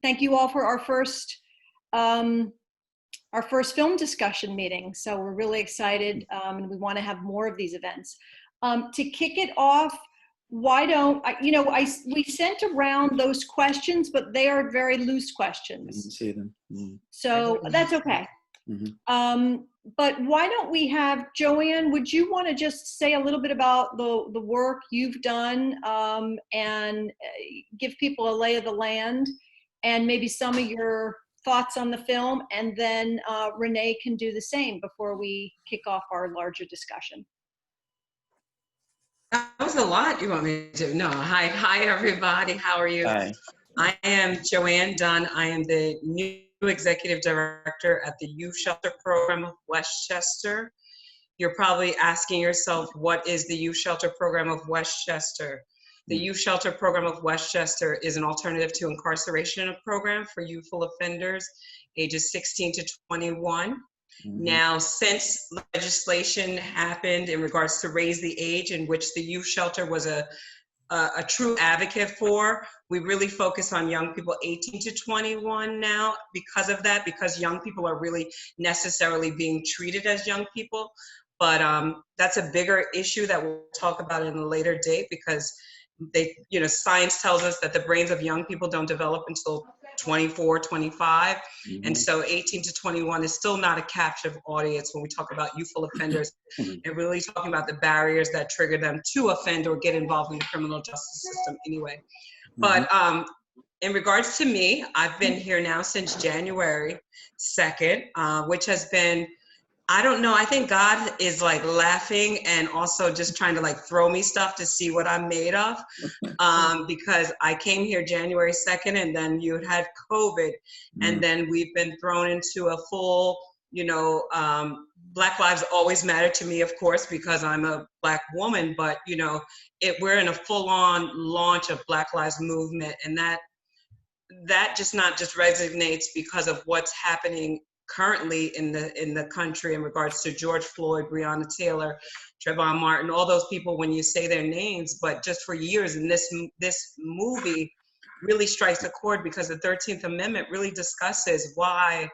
thank you all for our first film discussion meeting. So we're really excited, and we want to have more of these events. To kick it off, why don't we sent around those questions, but they are very loose questions. I didn't see them. So that's okay. But why don't we have Joanne? Would you want to just say a little bit about the work you've done, and give people a lay of the land, and maybe some of your thoughts on the film, and then Renee can do the same before we kick off our larger discussion. That was a lot you want me to do. No, hi everybody, how are you? Hi. I am Joanne Dunn. I am the new executive director at the Youth Shelter Program of Westchester. You're probably asking yourself, what is the Youth Shelter Program of Westchester? The Youth Shelter Program of Westchester is an alternative to incarceration program for youthful offenders ages 16 to 21. Now, since legislation happened in regards to raise the age in which the youth shelter was a true advocate for, we really focus on young people 18 to 21 now because of that, because young people are really necessarily being treated as young people. But that's a bigger issue that we'll talk about in a later date, because science tells us that the brains of young people don't develop until 24, 25. And so 18 to 21 is still not a captive audience when we talk about youthful offenders and really talking about the barriers that trigger them to offend or get involved in the criminal justice system anyway. But in regards to me, I've been here now since January 2nd, which has been, I don't know, I think God is like laughing and also just trying to like throw me stuff to see what I'm made of, because I came here January 2nd and then you had COVID, and then we've been thrown into a full, Black lives always matter to me, of course, because I'm a Black woman, but we're in a full-on launch of Black Lives Movement, and that just not just resonates because of what's happening currently in the country in regards to George Floyd, Breonna Taylor, Trayvon Martin, all those people when you say their names, but just for years, and this movie really strikes a chord because the 13th Amendment really discusses why,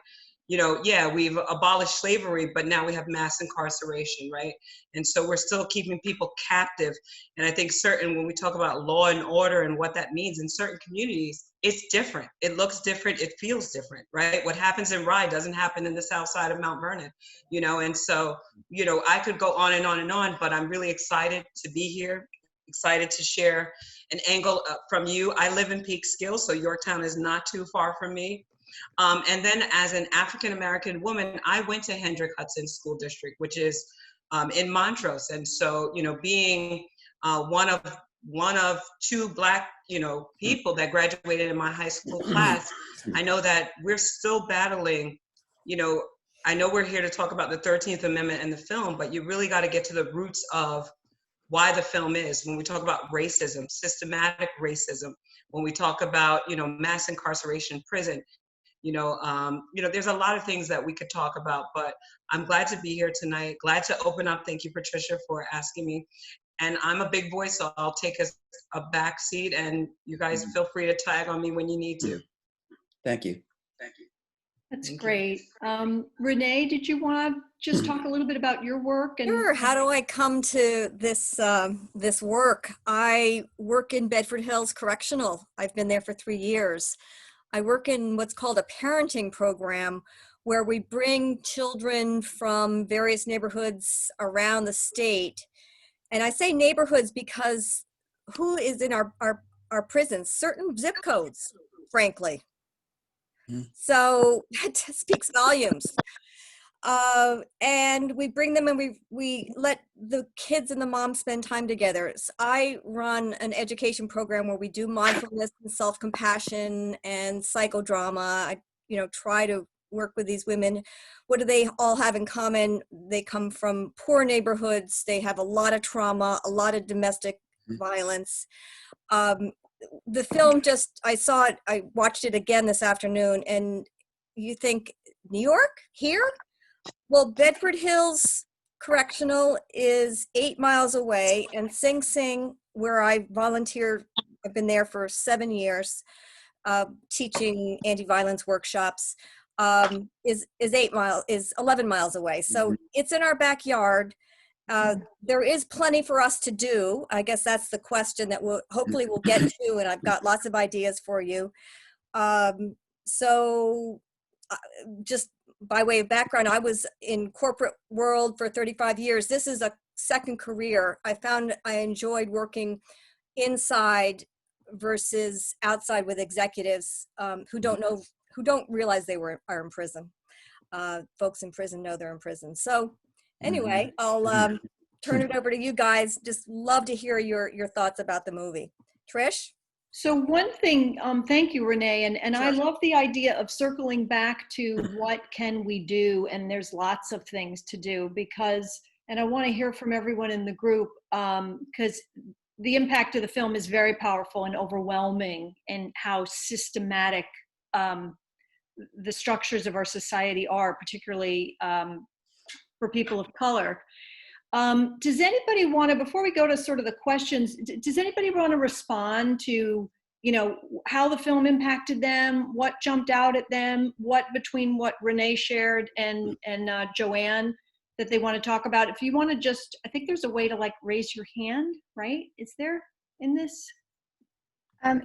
we've abolished slavery, but now we have mass incarceration, right? And so we're still keeping people captive. And I think when we talk about law and order and what that means in certain communities, it's different. It looks different. It feels different, right? What happens in Rye doesn't happen in the south side of Mount Vernon, and so, I could go on and on and on, but I'm really excited to be here, excited to share an angle from you. I live in Peekskill, so Yorktown is not too far from me. And then as an African-American woman, I went to Hendrick Hudson School District, which is in Montrose. And so, being one of two Black, people that graduated in my high school class, I know that we're still battling, I know we're here to talk about the 13th Amendment and the film, but you really got to get to the roots of why the film is. When we talk about racism, systematic racism, when we talk about, mass incarceration, prison, there's a lot of things that we could talk about, but I'm glad to be here tonight. Glad to open up. Thank you, Patricia, for asking me. And I'm a big voice, so I'll take a back seat, and you guys feel free to tag on me when you need to. Thank you. That's great. Renee, did you want to just talk a little bit about your work? Sure. How do I come to this this work? I work in Bedford Hills Correctional. I've been there for 3 years. I work in what's called a parenting program, where we bring children from various neighborhoods around the state. And I say neighborhoods because who is in our prisons? Certain zip codes, frankly. So that speaks volumes. And we bring them and we let the kids and the moms spend time together. So I run an education program where we do mindfulness and self-compassion and psychodrama. I try to work with these women. What do they all have in common? They come from poor neighborhoods. They have a lot of trauma, a lot of domestic violence. The film I watched it again this afternoon, and you think, New York? Here? Well, Bedford Hills Correctional is 8 miles away, and Sing Sing, where I volunteer, I've been there for 7 years, teaching anti-violence workshops, is 11 miles away. So it's in our backyard. There is plenty for us to do. I guess that's the question that hopefully we'll get to, and I've got lots of ideas for you. So just by way of background, I was in corporate world for 35 years. This is a second career. I found I enjoyed working inside versus outside with executives who don't realize they are in prison. Folks in prison know they're in prison. So anyway, I'll turn it over to you guys. Just love to hear your thoughts about the movie. Trish? So one thing, thank you, Renee, and Sure. I love the idea of circling back to what can we do, and there's lots of things to do because, and I want to hear from everyone in the group because the impact of the film is very powerful and overwhelming in how systematic the structures of our society are, particularly for people of color. Does anybody want to, before we go to sort of the questions, does anybody want to respond to, how the film impacted them, what jumped out at them, what between what Renee shared and Joanne that they want to talk about? If you want to just, I think there's a way to like raise your hand, right? Is there in this?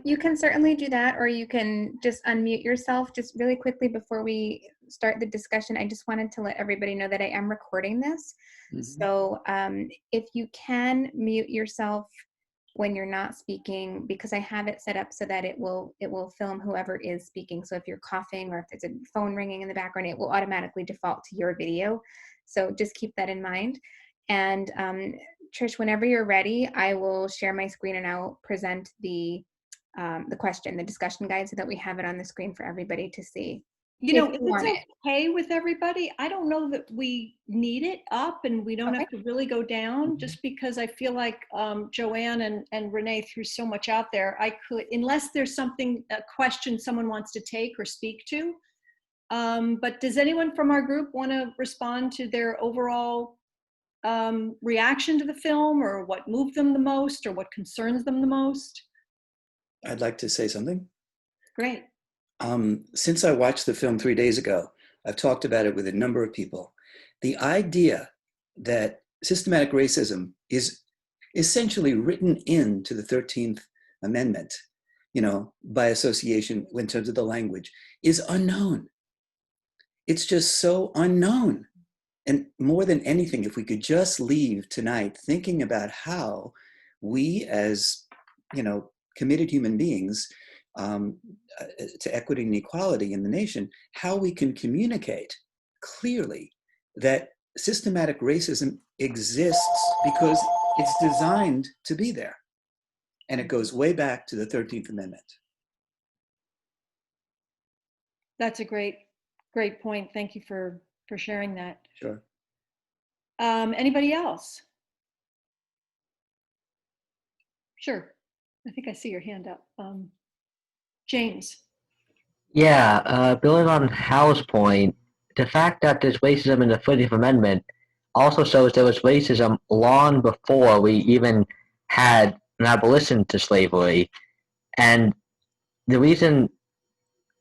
You can certainly do that, or you can just unmute yourself. Just really quickly before we start the discussion, I just wanted to let everybody know that I am recording this. So if you can mute yourself when you're not speaking, because I have it set up so that it will film whoever is speaking. So if you're coughing or if there's a phone ringing in the background, it will automatically default to your video. So just keep that in mind. And Trish, whenever you're ready, I will share my screen and I'll present the discussion guide so that we have it on the screen for everybody to see. If it's okay with everybody, I don't know that we need it up and we don't have to really go down just because I feel like Joanne and Renee threw so much out there. I could, unless there's a question someone wants to take or speak to. But does anyone from our group want to respond to their overall reaction to the film or what moved them the most or what concerns them the most? I'd like to say something. Great. Since I watched the film 3 days ago, I've talked about it with a number of people. The idea that systematic racism is essentially written into the 13th Amendment, by association in terms of the language, is unknown. It's just so unknown. And more than anything, if we could just leave tonight thinking about how we as, committed human beings to equity and equality in the nation, how we can communicate clearly that systematic racism exists because it's designed to be there. And it goes way back to the 13th Amendment. That's a great point. Thank you for sharing that. Sure. Anybody else? Sure. I think I see your hand up. James. Yeah, building on Hal's point, the fact that there's racism in the 13th Amendment also shows there was racism long before we even had an abolition to slavery. And the reason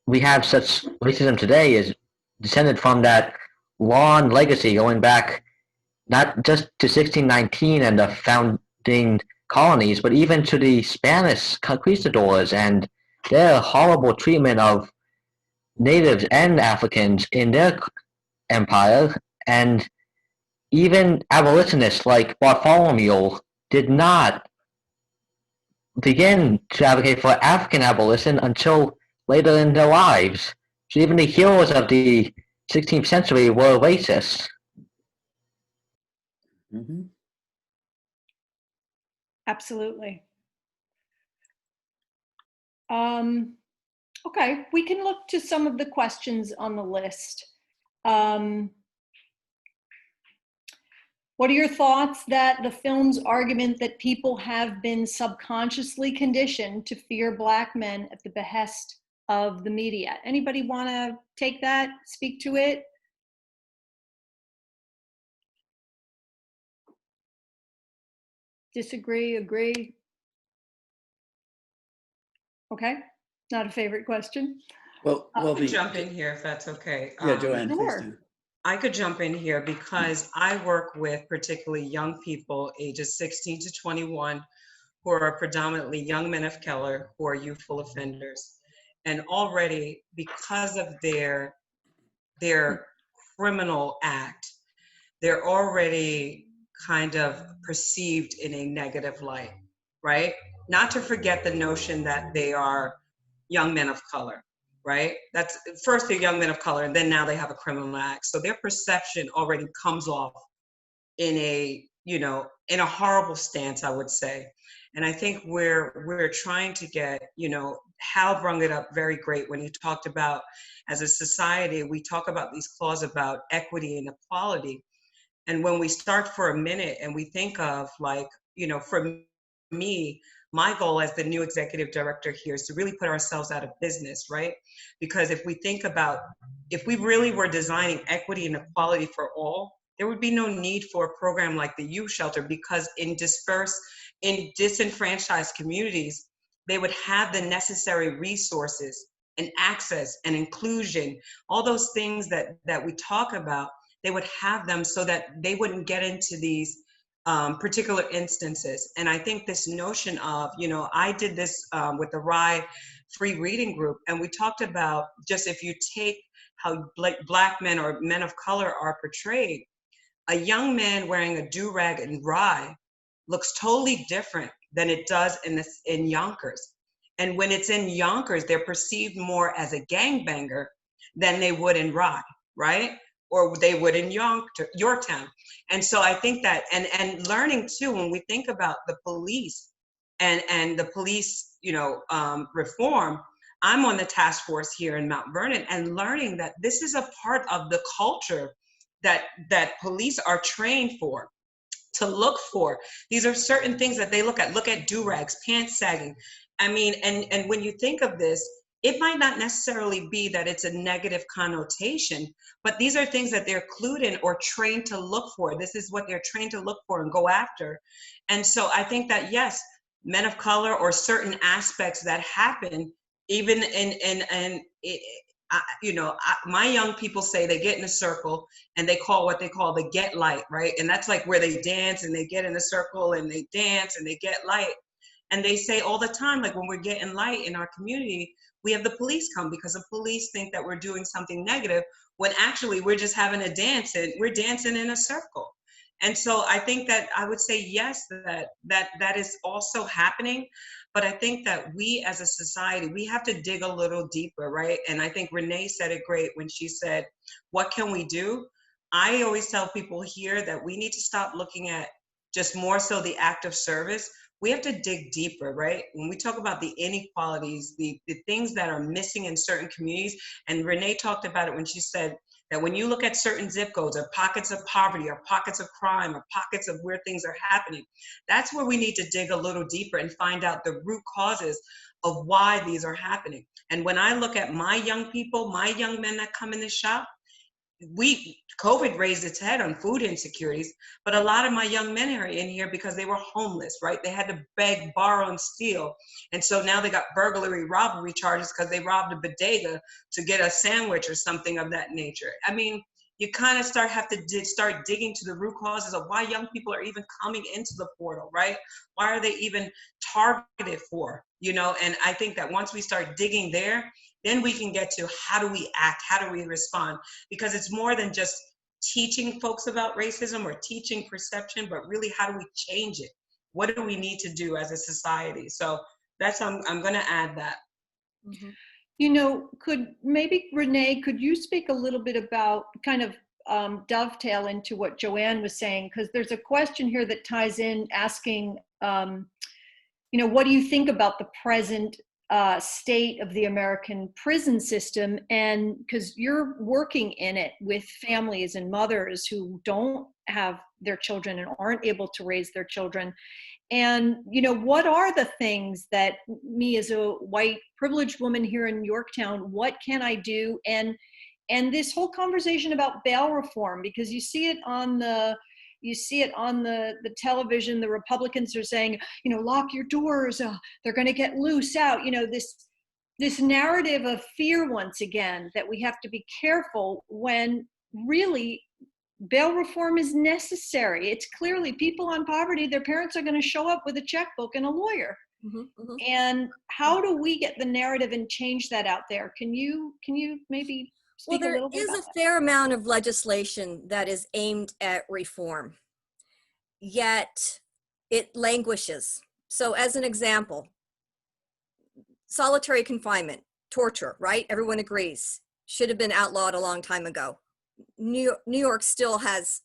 we have such racism today is descended from that long legacy going back not just to 1619 and the founding colonies, but even to the Spanish conquistadors and their horrible treatment of natives and Africans in their empire. And even abolitionists like Bartholomew did not begin to advocate for African abolition until later in their lives. So even the heroes of the 16th century were racist. Mm-hmm. Absolutely. Okay, we can look to some of the questions on the list. What are your thoughts that the film's argument that people have been subconsciously conditioned to fear Black men at the behest of the media? Anybody want to take that, speak to it? Disagree, agree? Okay. Not a favorite question. Well, I could jump in here if that's okay. Yeah, Joanne, please Sure. do. I could jump in here because I work with particularly young people ages 16 to 21 who are predominantly young men of color who are youthful offenders. And already because of their criminal act, they're already kind of perceived in a negative light, right? Not to forget the notion that they are young men of color, right? That's first they're young men of color, and then now they have a criminal act. So their perception already comes off in a, in a horrible stance, I would say. And I think we're trying to get, Hal brought it up very great when he talked about, as a society, we talk about these clauses about equity and equality. And when we start for a minute and we think of like, for me, my goal as the new executive director here is to really put ourselves out of business, right? Because if we think about, if we really were designing equity and equality for all, there would be no need for a program like the youth shelter, because in disenfranchised communities, they would have the necessary resources and access and inclusion, all those things that we talk about. They would have them so that they wouldn't get into these particular instances. And I think this notion of, I did this with the RYE free reading group, and we talked about just if you take how Black men or men of color are portrayed, a young man wearing a do-rag in RYE looks totally different than it does in Yonkers. And when it's in Yonkers, they're perceived more as a gangbanger than they would in RYE, right? Or they would in Yorktown. And so I think that, and learning too, when we think about the police and the police, reform, I'm on the task force here in Mount Vernon, and learning that this is a part of the culture that police are trained for, to look for. These are certain things that they look at do-rags, pants sagging. I mean, and when you think of this, it might not necessarily be that it's a negative connotation, but these are things that they're clued in or trained to look for. This is what they're trained to look for and go after. And so I think that, yes, men of color or certain aspects that happen, even my young people say they get in a circle and they call what they call the get light, right? And that's like where they dance and they get in a circle and they dance and they get light. And they say all the time, like when we're getting light in our community, we have the police come because the police think that we're doing something negative, when actually we're just having a dance and we're dancing in a circle. And so I think that I would say, yes, that is also happening. But I think that we as a society, we have to dig a little deeper, right? And I think Renee said it great when she said, what can we do? I always tell people here that we need to stop looking at just more so the act of service. We have to dig deeper, right? When we talk about the inequalities, the things that are missing in certain communities, and Renee talked about it when she said that when you look at certain zip codes or pockets of poverty or pockets of crime or pockets of where things are happening, that's where we need to dig a little deeper and find out the root causes of why these are happening. And when I look at my young people, my young men that come in the shop, COVID raised its head on food insecurities, but a lot of my young men are in here because they were homeless, right? They had to beg, borrow, and steal. And so now they got burglary, robbery charges because they robbed a bodega to get a sandwich or something of that nature. I mean, you kind of start digging to the root causes of why young people are even coming into the portal, right? Why are they even targeted for, And I think that once we start digging there, then we can get to how do we act, how do we respond? Because it's more than just teaching folks about racism or teaching perception, but really how do we change it? What do we need to do as a society? So that's, I'm going to add that. Mm-hmm. Renee, could you speak a little bit about kind of dovetail into what Joanne was saying? Because there's a question here that ties in asking, what do you think about the present state of the American prison system? And because you're working in it with families and mothers who don't have their children and aren't able to raise their children. And, what are the things that me as a white privileged woman here in Yorktown, what can I do? And this whole conversation about bail reform, because you see it on the television, the Republicans are saying, lock your doors, they're going to get loose out, this this narrative of fear once again, that we have to be careful when really bail reform is necessary. It's clearly people on poverty, their parents are going to show up with a checkbook and a lawyer. And how do we get the narrative and change that out there? Can you maybe speak a little bit about that? There is a fair amount of legislation that is aimed at reform, yet it languishes. So as an example, solitary confinement, torture, right? Everyone agrees, should have been outlawed a long time ago. New York still has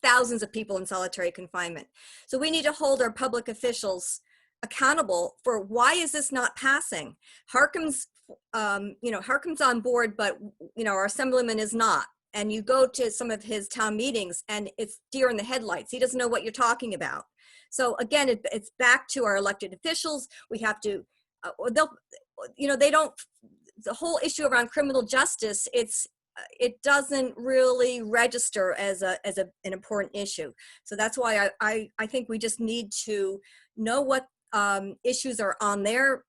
thousands of people in solitary confinement. So we need to hold our public officials accountable for why is this not passing? Harkin's on board, but our assemblyman is not. And you go to some of his town meetings and it's deer in the headlights. He doesn't know what you're talking about. So again, it's back to our elected officials. We have to, the whole issue around criminal justice, it doesn't really register as an important issue. So that's why I think we just need to know what issues are on there,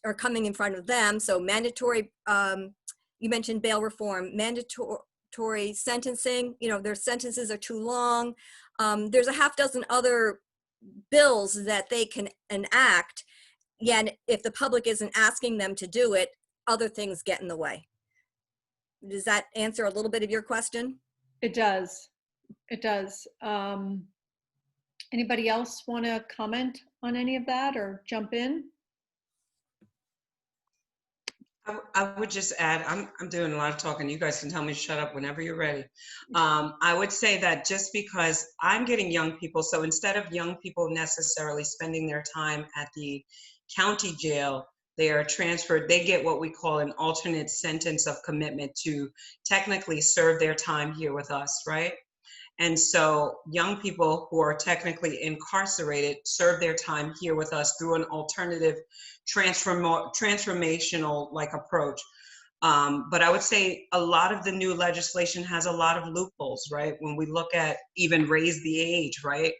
are coming in front of them. So mandatory, you mentioned bail reform, mandatory sentencing, their sentences are too long. There's a half dozen other bills that they can enact. Yet if the public isn't asking them to do it, other things get in the way. Does that answer a little bit of your question? It does. It does. Anybody else want to comment on any of that or jump in? I would just add, I'm doing a lot of talking. You guys can tell me to shut up whenever you're ready. I would say that just because I'm getting young people, so instead of young people necessarily spending their time at the county jail, they are transferred, they get what we call an alternate sentence of commitment to technically serve their time here with us, right? And so young people who are technically incarcerated serve their time here with us through an alternative transformational like approach. But I would say a lot of the new legislation has a lot of loopholes, right? When we look at even raise the age, right?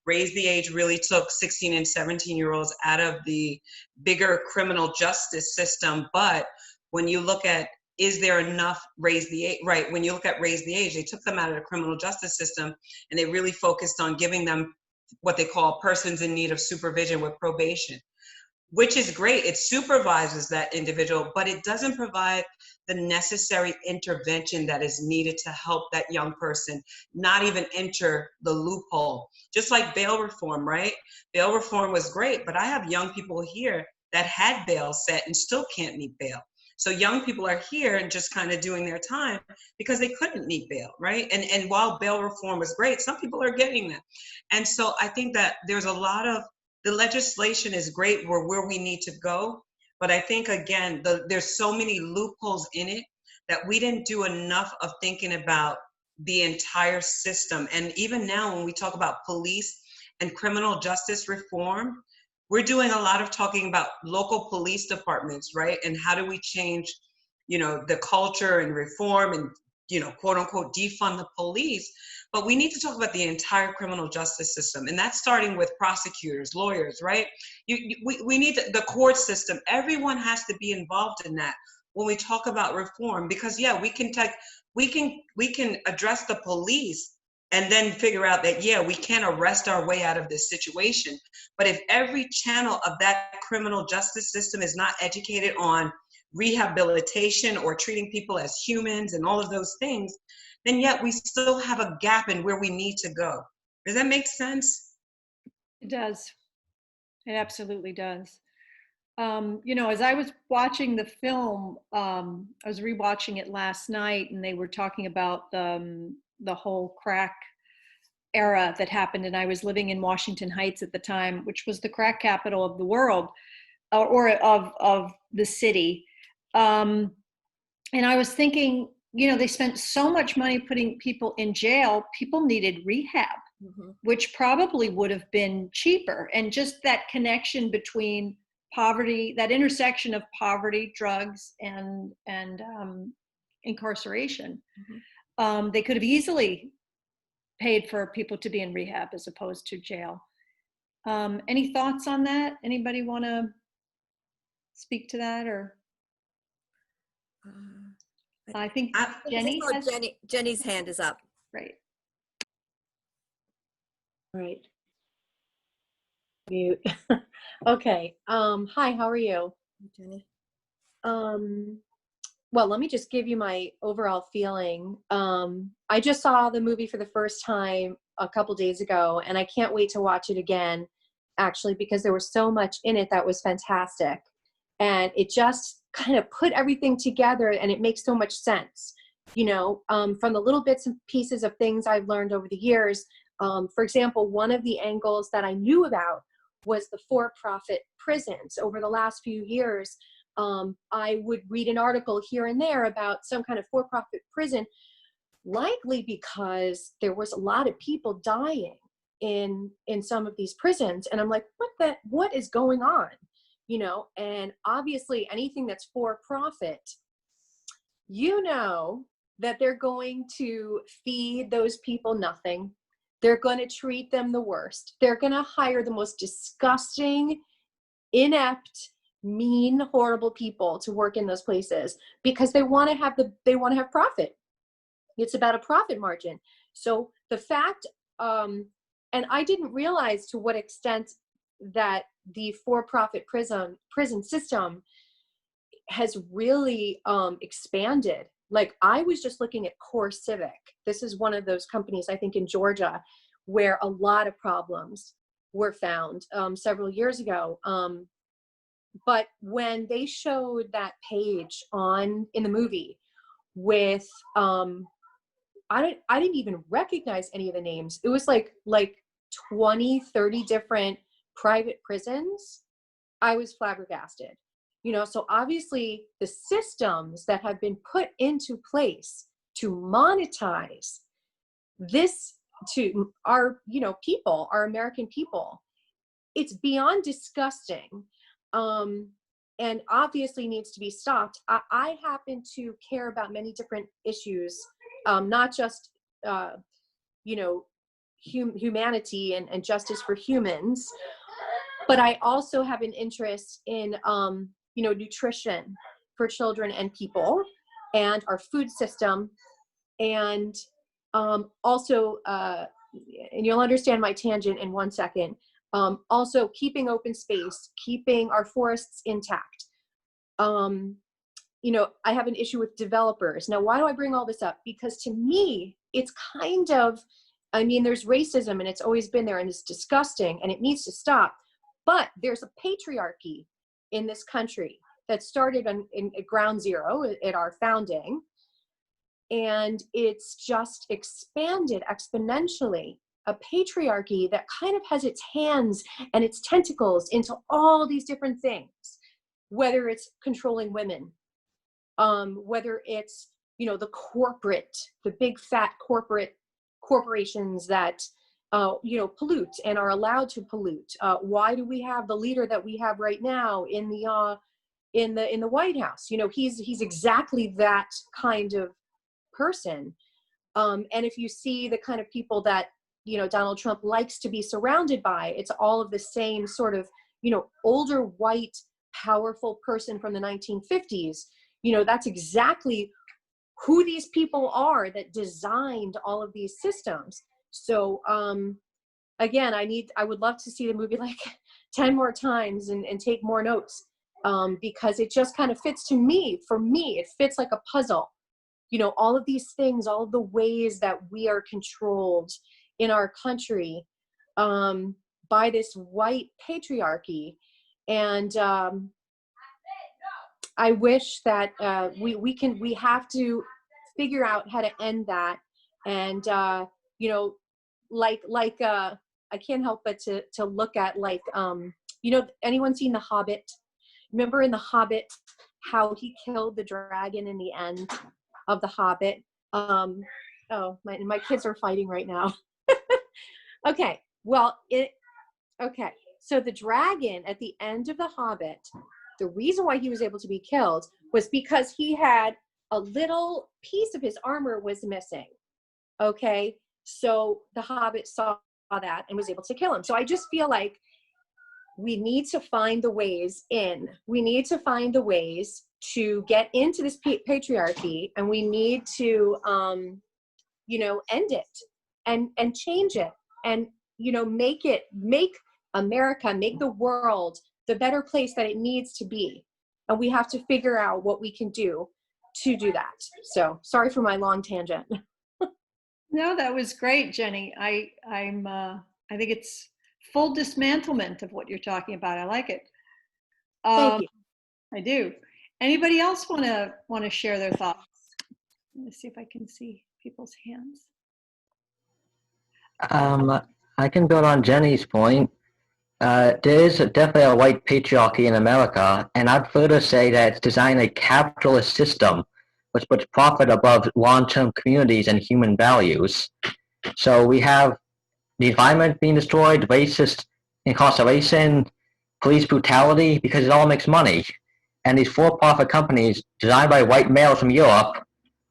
Raise the age really took 16 and 17-year-olds out of the bigger criminal justice system. But when you look at, is there enough raise the age, right? When you look at raise the age, they took them out of the criminal justice system and they really focused on giving them what they call persons in need of supervision with probation, which is great. It supervises that individual, but it doesn't provide the necessary intervention that is needed to help that young person not even enter the loophole. Just like bail reform, right? Bail reform was great, but I have young people here that had bail set and still can't meet bail. So young people are here and just kind of doing their time because they couldn't meet bail, right? And while bail reform was great, some people are getting that. And so I think that there's a lot of, the legislation is great, we're where we need to go. But I think, again, there's so many loopholes in it that we didn't do enough of thinking about the entire system. And even now when we talk about police and criminal justice reform, we're doing a lot of talking about local police departments, right? And how do we change, the culture and reform and, quote unquote, defund the police. But we need to talk about the entire criminal justice system. And that's starting with prosecutors, lawyers, right? We need the court system. Everyone has to be involved in that when we talk about reform, because yeah, we can address the police and then figure out that, yeah, we can arrest our way out of this situation. But if every channel of that criminal justice system is not educated on rehabilitation or treating people as humans and all of those things, then yet we still have a gap in where we need to go. Does that make sense? It does. It absolutely does. As I was watching the film, I was rewatching it last night, and they were talking about the whole crack era that happened, and I was living in Washington Heights at the time, which was the crack capital of the world, or of the city. And I was thinking, they spent so much money putting people in jail, people needed rehab, which probably would have been cheaper. And just that connection between poverty, that intersection of poverty, drugs, and incarceration. They could have easily paid for people to be in rehab as opposed to jail. Any thoughts on that? Anybody want to speak to that, or I think I- Jenny has, Jenny's hand is up. right. Right. Mute. Okay. Hi, how are you? Jenny. Well, let me just give you my overall feeling. I just saw the movie for the first time a couple days ago, and I can't wait to watch it again, actually, because there was so much in it that was fantastic. And it just kind of put everything together, and it makes so much sense. You know, from the little bits and pieces of things I've learned over the years. For example, one of the angles that I knew about was the for-profit prisons. Over the last few years, I would read an article here and there about some kind of for-profit prison, likely because there was a lot of people dying in some of these prisons. And I'm like, what is going on? You know, and obviously anything that's for-profit, you know that they're going to feed those people nothing. They're going to treat them the worst. They're going to hire the most disgusting, inept, mean, horrible people to work in those places because they want to have profit. It's about a profit margin. So the fact, and I didn't realize to what extent that the for-profit prison system has really expanded. Like, I was just looking at Core Civic. This is one of those companies, I think, in Georgia, where a lot of problems were found several years ago. But when they showed that page in the movie with, I didn't even recognize any of the names. It was like 20, 30 different private prisons. I was flabbergasted. You know, so obviously the systems that have been put into place to monetize this to our, people, our American people, it's beyond disgusting, and obviously needs to be stopped. I happen to care about many different issues, not just, humanity and justice for humans, but I also have an interest in, nutrition for children and people, and our food system, and also, and you'll understand my tangent in 1 second, also keeping open space, keeping our forests intact. I have an issue with developers. Now, why do I bring all this up? Because to me, it's kind of, there's racism and it's always been there and it's disgusting and it needs to stop. But there's a patriarchy in this country that started at ground zero at our founding. And it's just expanded exponentially. A patriarchy that kind of has its hands and its tentacles into all these different things, whether it's controlling women, whether it's, the big fat corporations that, pollute and are allowed to pollute. Why do we have the leader that we have right now in the White House? He's exactly that kind of person. And if you see the kind of people that, Donald Trump likes to be surrounded by, it's all of the same sort of, older white, powerful person from the 1950s. That's exactly who these people are that designed all of these systems. So, again, I would love to see the movie like 10 more times and take more notes, because it just kind of fits for me, it fits like a puzzle. All of these things, all of the ways that we are controlled in our country by this white patriarchy. And I wish that we have to figure out how to end that. And, I can't help but to look at anyone seen The Hobbit? Remember in The Hobbit, how he killed the dragon in the end of The Hobbit? My kids are fighting right now. Okay, so the dragon at the end of The Hobbit, the reason why he was able to be killed was because he had a little piece of his armor was missing. Okay, so the Hobbit saw that and was able to kill him. So I just feel like we need to find the ways in. We need to find the ways to get into this patriarchy, and we need to, end it and change it, and, make America, make the world the better place that it needs to be. And we have to figure out what we can do to do that. So sorry for my long tangent. No, that was great, Jenny. I think it's full dismantlement of what you're talking about. I like it. Thank you. I do. Anybody else want to share their thoughts? Let me see if I can see people's hands. I can build on Jenny's point. There is definitely a white patriarchy in America, and I'd further say that it's designed a capitalist system which puts profit above long-term communities and human values. So we have the environment being destroyed, racist incarceration, police brutality, because it all makes money. And these for-profit companies designed by white males from Europe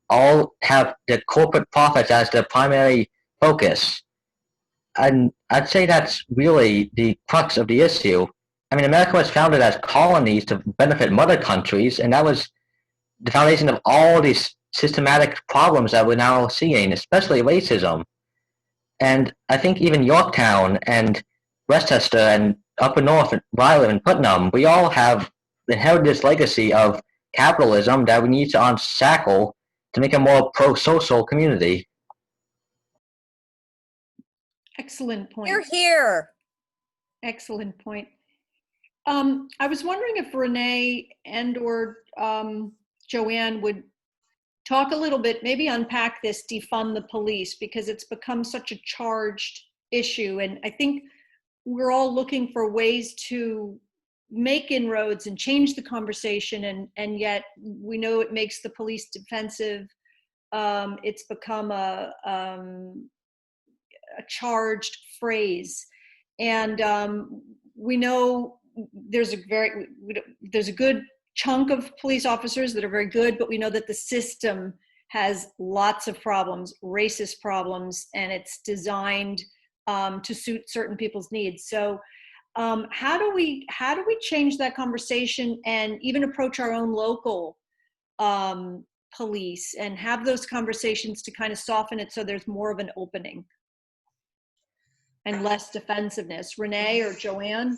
all have their corporate profits as their primary focus. And I'd say that's really the crux of the issue. I mean, America was founded as colonies to benefit mother countries, and that was the foundation of all these systematic problems that we're now seeing, especially racism. And I think even Yorktown and Westchester and Upper North, where I live in Putnam, we all have inherited this legacy of capitalism that we need to unshackle to make a more pro-social community. Excellent point. You're here. Excellent point. I was wondering if Renee and or Joanne would talk a little bit, maybe unpack this defund the police, because it's become such a charged issue. And I think we're all looking for ways to make inroads and change the conversation. And yet we know it makes the police defensive. It's become a charged phrase. And we know there's a good chunk of police officers that are very good, but we know that the system has lots of problems, racist problems, and it's designed to suit certain people's needs. So how do we change that conversation and even approach our own local police and have those conversations to kind of soften it so there's more of an opening and less defensiveness? Renee or Joanne?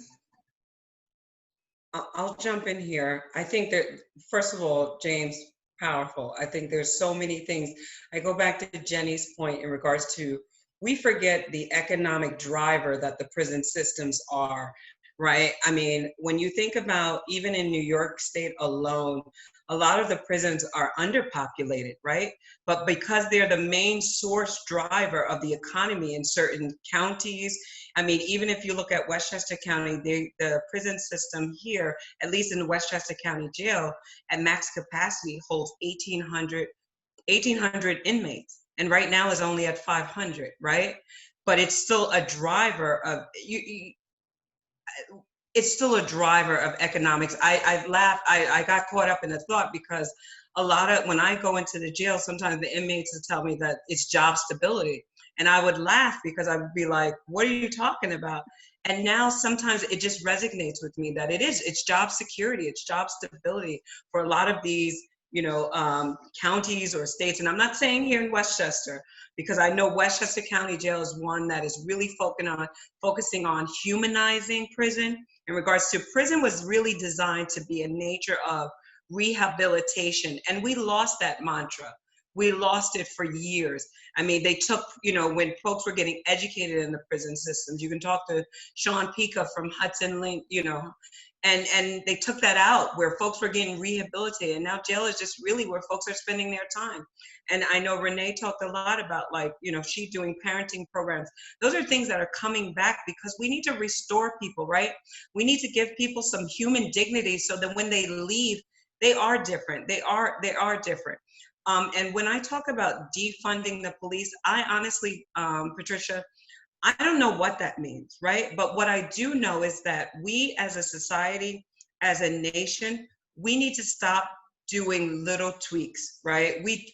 I'll jump in here. I think that, first of all, James, powerful. I think there's so many things. I go back to Jenny's point in regards to, we forget the economic driver that the prison systems are, right? I mean, when you think about, even in New York State alone, a lot of the prisons are underpopulated, right? But because they're the main source driver of the economy in certain counties, I mean, even if you look at Westchester County, the prison system here, at least in the Westchester County Jail, at max capacity holds 1,800 inmates. And right now is only at 500, right? But it's still a driver of, it's still a driver of economics. I laugh, I got caught up in the thought because a lot of, when I go into the jail, sometimes the inmates will tell me that it's job stability. And I would laugh because I would be like, what are you talking about? And now sometimes it just resonates with me that it's job security, it's job stability for a lot of these, counties or states. And I'm not saying here in Westchester, because I know Westchester County Jail is one that is really focusing on humanizing prison. In regards to, prison was really designed to be a nature of rehabilitation. And we lost that mantra. We lost it for years. I mean, they took, when folks were getting educated in the prison systems, you can talk to Sean Pica from Hudson Link, and they took that out where folks were getting rehabilitated. And now jail is just really where folks are spending their time. And I know Renee talked a lot about, she's doing parenting programs. Those are things that are coming back because we need to restore people, right? We need to give people some human dignity so that when they leave, they are different. They are different. And when I talk about defunding the police, I honestly, Patricia, I don't know what that means, right? But what I do know is that we as a society, as a nation, we need to stop doing little tweaks, right? We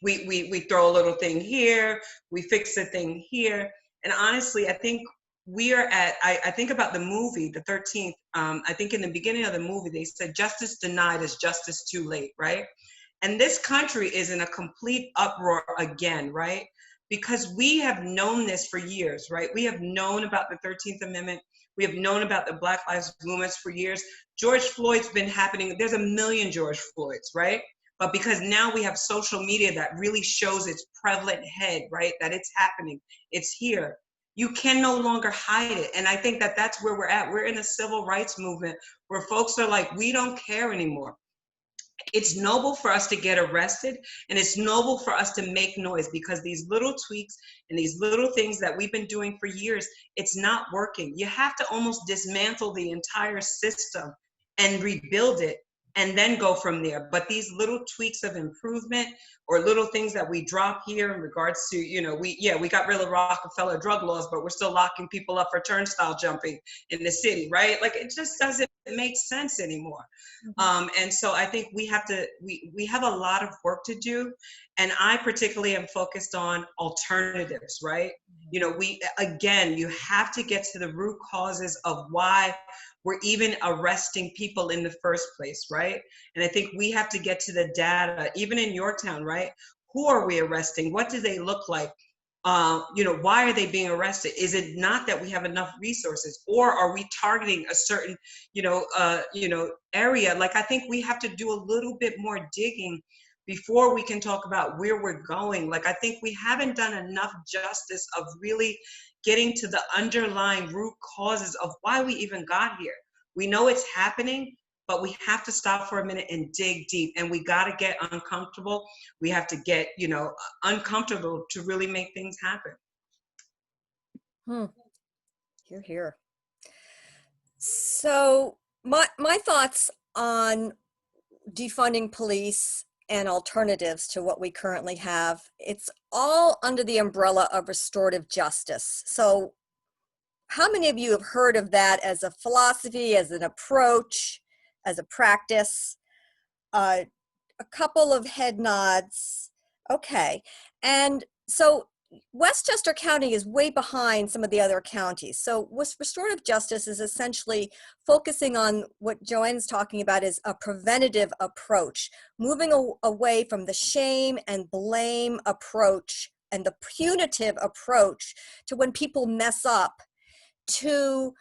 throw a little thing here, we fix a thing here. And honestly, I think we are at, I think about the movie, the 13th, I think in the beginning of the movie, they said justice denied is justice too late, right? And this country is in a complete uproar again, right? Because we have known this for years, right? We have known about the 13th Amendment. We have known about the Black Lives Movement for years. George Floyd's been happening. There's a million George Floyds, right? But because now we have social media that really shows its prevalent head, right? That it's happening, it's here. You can no longer hide it. And I think that that's where we're at. We're in a civil rights movement where folks are like, we don't care anymore. It's noble for us to get arrested, and it's noble for us to make noise, because these little tweaks and these little things that we've been doing for years, it's not working. You have to almost dismantle the entire system and rebuild it and then go from there. But these little tweaks of improvement or little things that we drop here in regards to, you know, we got rid of Rockefeller drug laws, but we're still locking people up for turnstile jumping in the city, right? Like, it just doesn't make sense anymore. And so I think we have to, we have a lot of work to do. And I particularly am focused on alternatives, right? You know, again, you have to get to the root causes of why we're even arresting people in the first place, right? And I think we have to get to the data, even in Yorktown, right? Who are we arresting? What do they look like? You know, why are they being arrested? Is it not that we have enough resources, or are we targeting a certain, area? Like, I think we have to do a little bit more digging before we can talk about where we're going. Like, I think we haven't done enough justice of really getting to the underlying root causes of why we even got here. We know it's happening, but we have to stop for a minute and dig deep, and we got to get uncomfortable. We have to get, uncomfortable to really make things happen. Hear, hear. So my thoughts on defunding police and alternatives to what we currently have, it's all under the umbrella of restorative justice. So how many of you have heard of that as a philosophy, as an approach, as a practice? A couple of head nods. Okay. And so Westchester County is way behind some of the other counties. So restorative justice is essentially focusing on what Joanne's talking about, is a preventative approach, moving away from the shame and blame approach and the punitive approach to when people mess up, to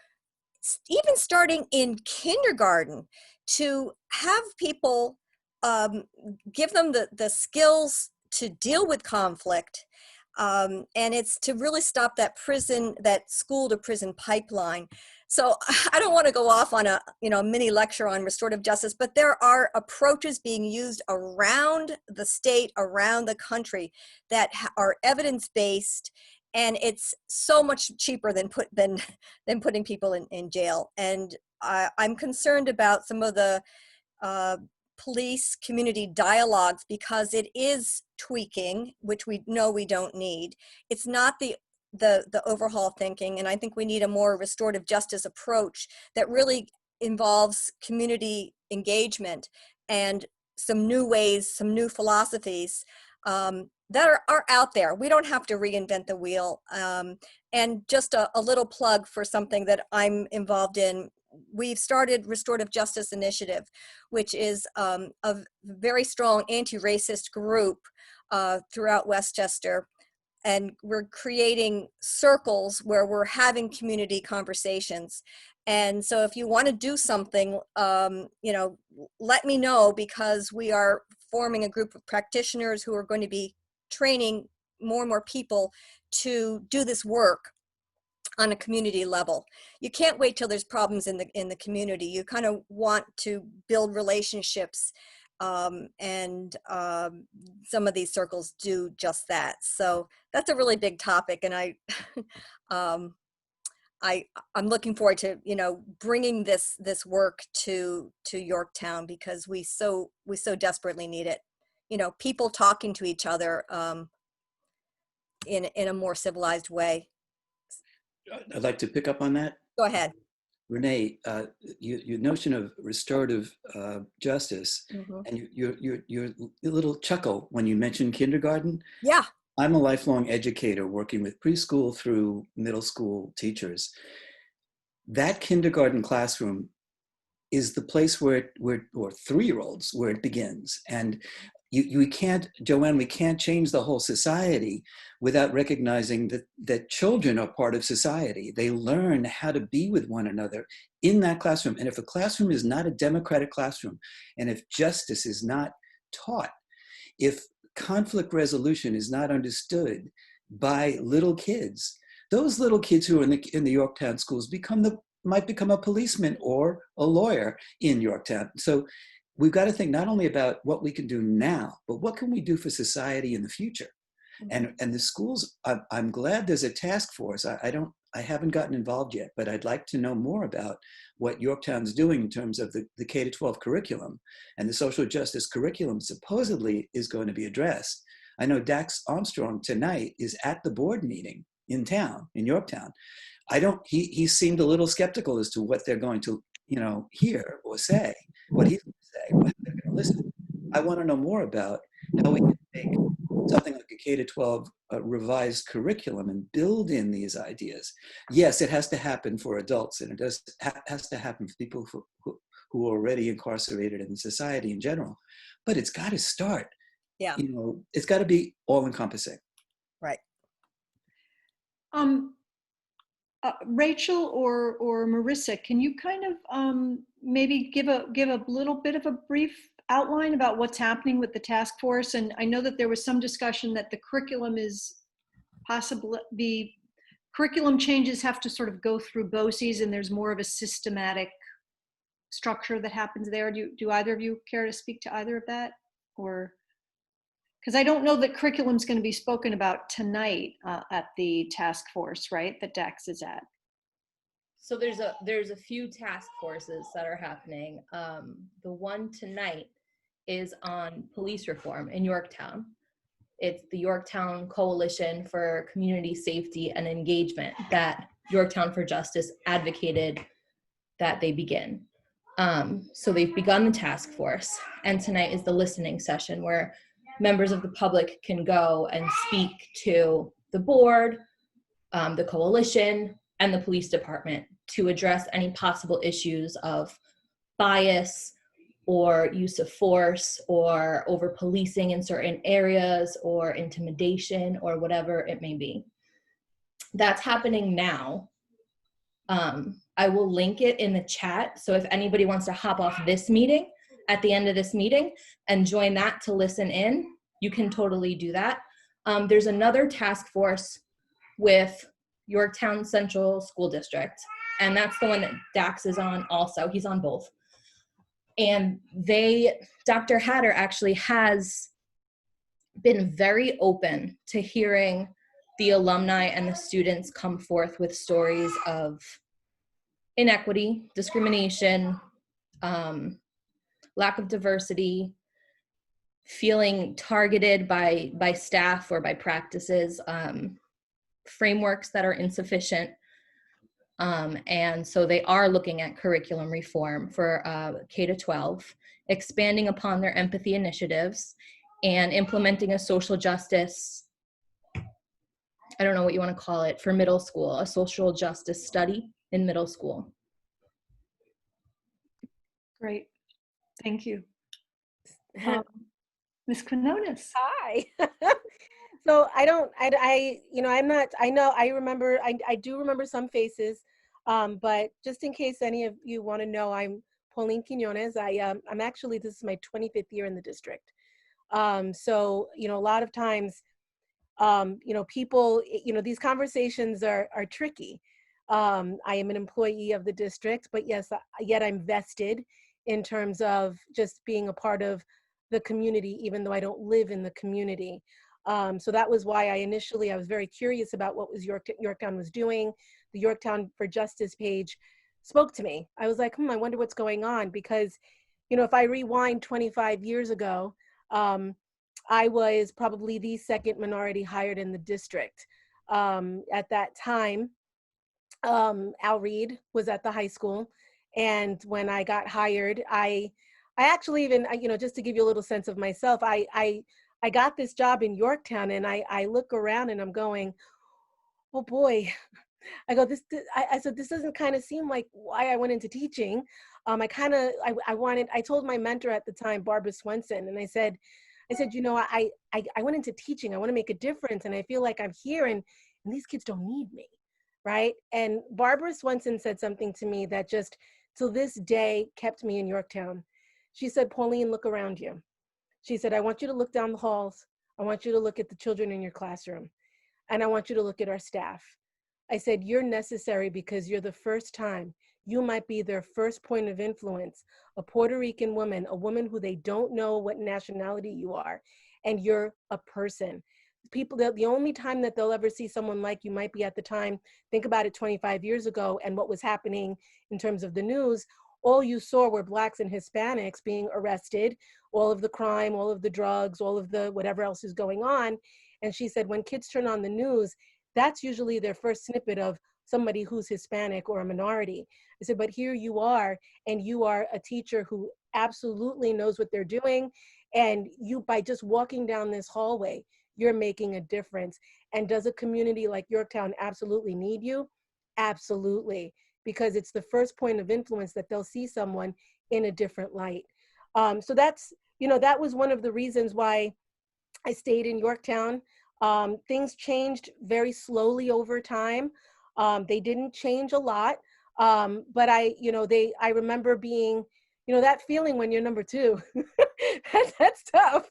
even starting in kindergarten, to have people give them the skills to deal with conflict. And it's to really stop that school to prison pipeline. So I don't want to go off on a mini lecture on restorative justice, but there are approaches being used around the state, around the country, that are evidence-based, and it's so much cheaper than putting people in jail. And I'm concerned about some of the police community dialogues, because it is tweaking, which we know we don't need. It's not the overhaul thinking, and I think we need a more restorative justice approach that really involves community engagement and some new ways, some new philosophies that are out there. We don't have to reinvent the wheel. And just a little plug for something that I'm involved in. We've started Restorative Justice Initiative, which is a very strong anti-racist group throughout Westchester. And we're creating circles where we're having community conversations. And so if you want to do something, let me know, because we are forming a group of practitioners who are going to be training more and more people to do this work on a community level. You can't wait till there's problems in the community. You kind of want to build relationships, and some of these circles do just that. So that's a really big topic, and I'm looking forward to bringing this work to Yorktown, because we so desperately need it. People talking to each other in a more civilized way. I'd like to pick up on that. Go ahead. Renee, your notion of restorative justice, Mm-hmm. and your little chuckle when you mentioned kindergarten. Yeah. I'm a lifelong educator working with preschool through middle school teachers. That kindergarten classroom is the place where or 3-year-olds, where it begins. And we can't, Joanne, we can't change the whole society without recognizing that children are part of society. They learn how to be with one another in that classroom. And if a classroom is not a democratic classroom, and if justice is not taught, if conflict resolution is not understood by little kids, those little kids who are in the Yorktown schools might become a policeman or a lawyer in Yorktown. So we've got to think not only about what we can do now, but what can we do for society in the future? And the schools, I'm glad there's a task force. I haven't gotten involved yet, but I'd like to know more about what Yorktown's doing in terms of the K-12 curriculum, and the social justice curriculum supposedly is going to be addressed. I know Dax Armstrong tonight is at the board meeting in town, in Yorktown. He seemed a little skeptical as to what they're going to, hear or say, what he's going to say, what they're going to listen. I want to know more about how we can make something like a K-12 revised curriculum and build in these ideas. Yes, it has to happen for adults, and it has to happen for people who are already incarcerated in society in general. But it's got to start. Yeah. It's got to be all-encompassing. Right. Rachel or Marissa, can you kind of maybe give a little bit of a brief outline about what's happening with the task force? And I know that there was some discussion that the curriculum curriculum changes have to sort of go through BOCES, and there's more of a systematic structure that happens there. Do either of you care to speak to either of that? Or, because I don't know that curriculum's going to be spoken about tonight at the task force, right, that Dax is at. So there's a few task forces that are happening. The one tonight is on police reform in Yorktown. It's the Yorktown Coalition for Community Safety and Engagement that Yorktown for Justice advocated that they begin. So they've begun the task force, and tonight is the listening session where members of the public can go and speak to the board, the coalition, and the police department to address any possible issues of bias or use of force or over-policing in certain areas or intimidation or whatever it may be. That's happening now. I will link it in the chat, so if anybody wants to hop off this meeting at the end of this meeting and join that to listen in, you can totally do that. There's another task force with Yorktown Central School District, and that's the one that Dax is on also. He's on both. And Dr. Hatter actually has been very open to hearing the alumni and the students come forth with stories of inequity, discrimination, lack of diversity, feeling targeted by staff or by practices, frameworks that are insufficient. And so they are looking at curriculum reform for K-12, expanding upon their empathy initiatives, and implementing a social justice, I don't know what you want to call it, for middle school, a social justice study in middle school. Great, thank you. Ms. Quinones. Hi. So I do remember some faces, but just in case any of you want to know, I'm Pauline Quinones. I'm actually, this is my 25th year in the district. So, a lot of times, people, these conversations are tricky. I am an employee of the district, but yet I'm vested in terms of just being a part of the community, even though I don't live in the community. So that was why I was very curious about what Yorktown was doing. The Yorktown for Justice page spoke to me. I was like, I wonder what's going on, because, if I rewind 25 years ago, I was probably the second minority hired in the district. At that time, Al Reed was at the high school. And when I got hired, I actually even, just to give you a little sense of myself, I I got this job in Yorktown, and I look around and I'm going, oh boy. I go, I said, this doesn't kind of seem like why I went into teaching. I told my mentor at the time, Barbara Swenson, and I said, you know, I went into teaching. I want to make a difference. And I feel like I'm here and these kids don't need me. Right. And Barbara Swenson said something to me that just till this day kept me in Yorktown. She said, Pauline, look around you. She said, I want you to look down the halls. I want you to look at the children in your classroom. And I want you to look at our staff. I said, you're necessary because you're the first time. You might be their first point of influence, a Puerto Rican woman, a woman who they don't know what nationality you are, and you're a person. People, the only time that they'll ever see someone like you might be at the time, think about it 25 years ago and what was happening in terms of the news. All you saw were Blacks and Hispanics being arrested, all of the crime, all of the drugs, all of the whatever else is going on. And she said, when kids turn on the news, that's usually their first snippet of somebody who's Hispanic or a minority. I said, but here you are, and you are a teacher who absolutely knows what they're doing. And you, by just walking down this hallway, you're making a difference. And does a community like Yorktown absolutely need you? Absolutely, because it's the first point of influence that they'll see someone in a different light. So that's, you know, that was one of the reasons why I stayed in Yorktown. Things changed very slowly over time. They didn't change a lot, but I remember being, you know, that feeling when you're number two. That's tough.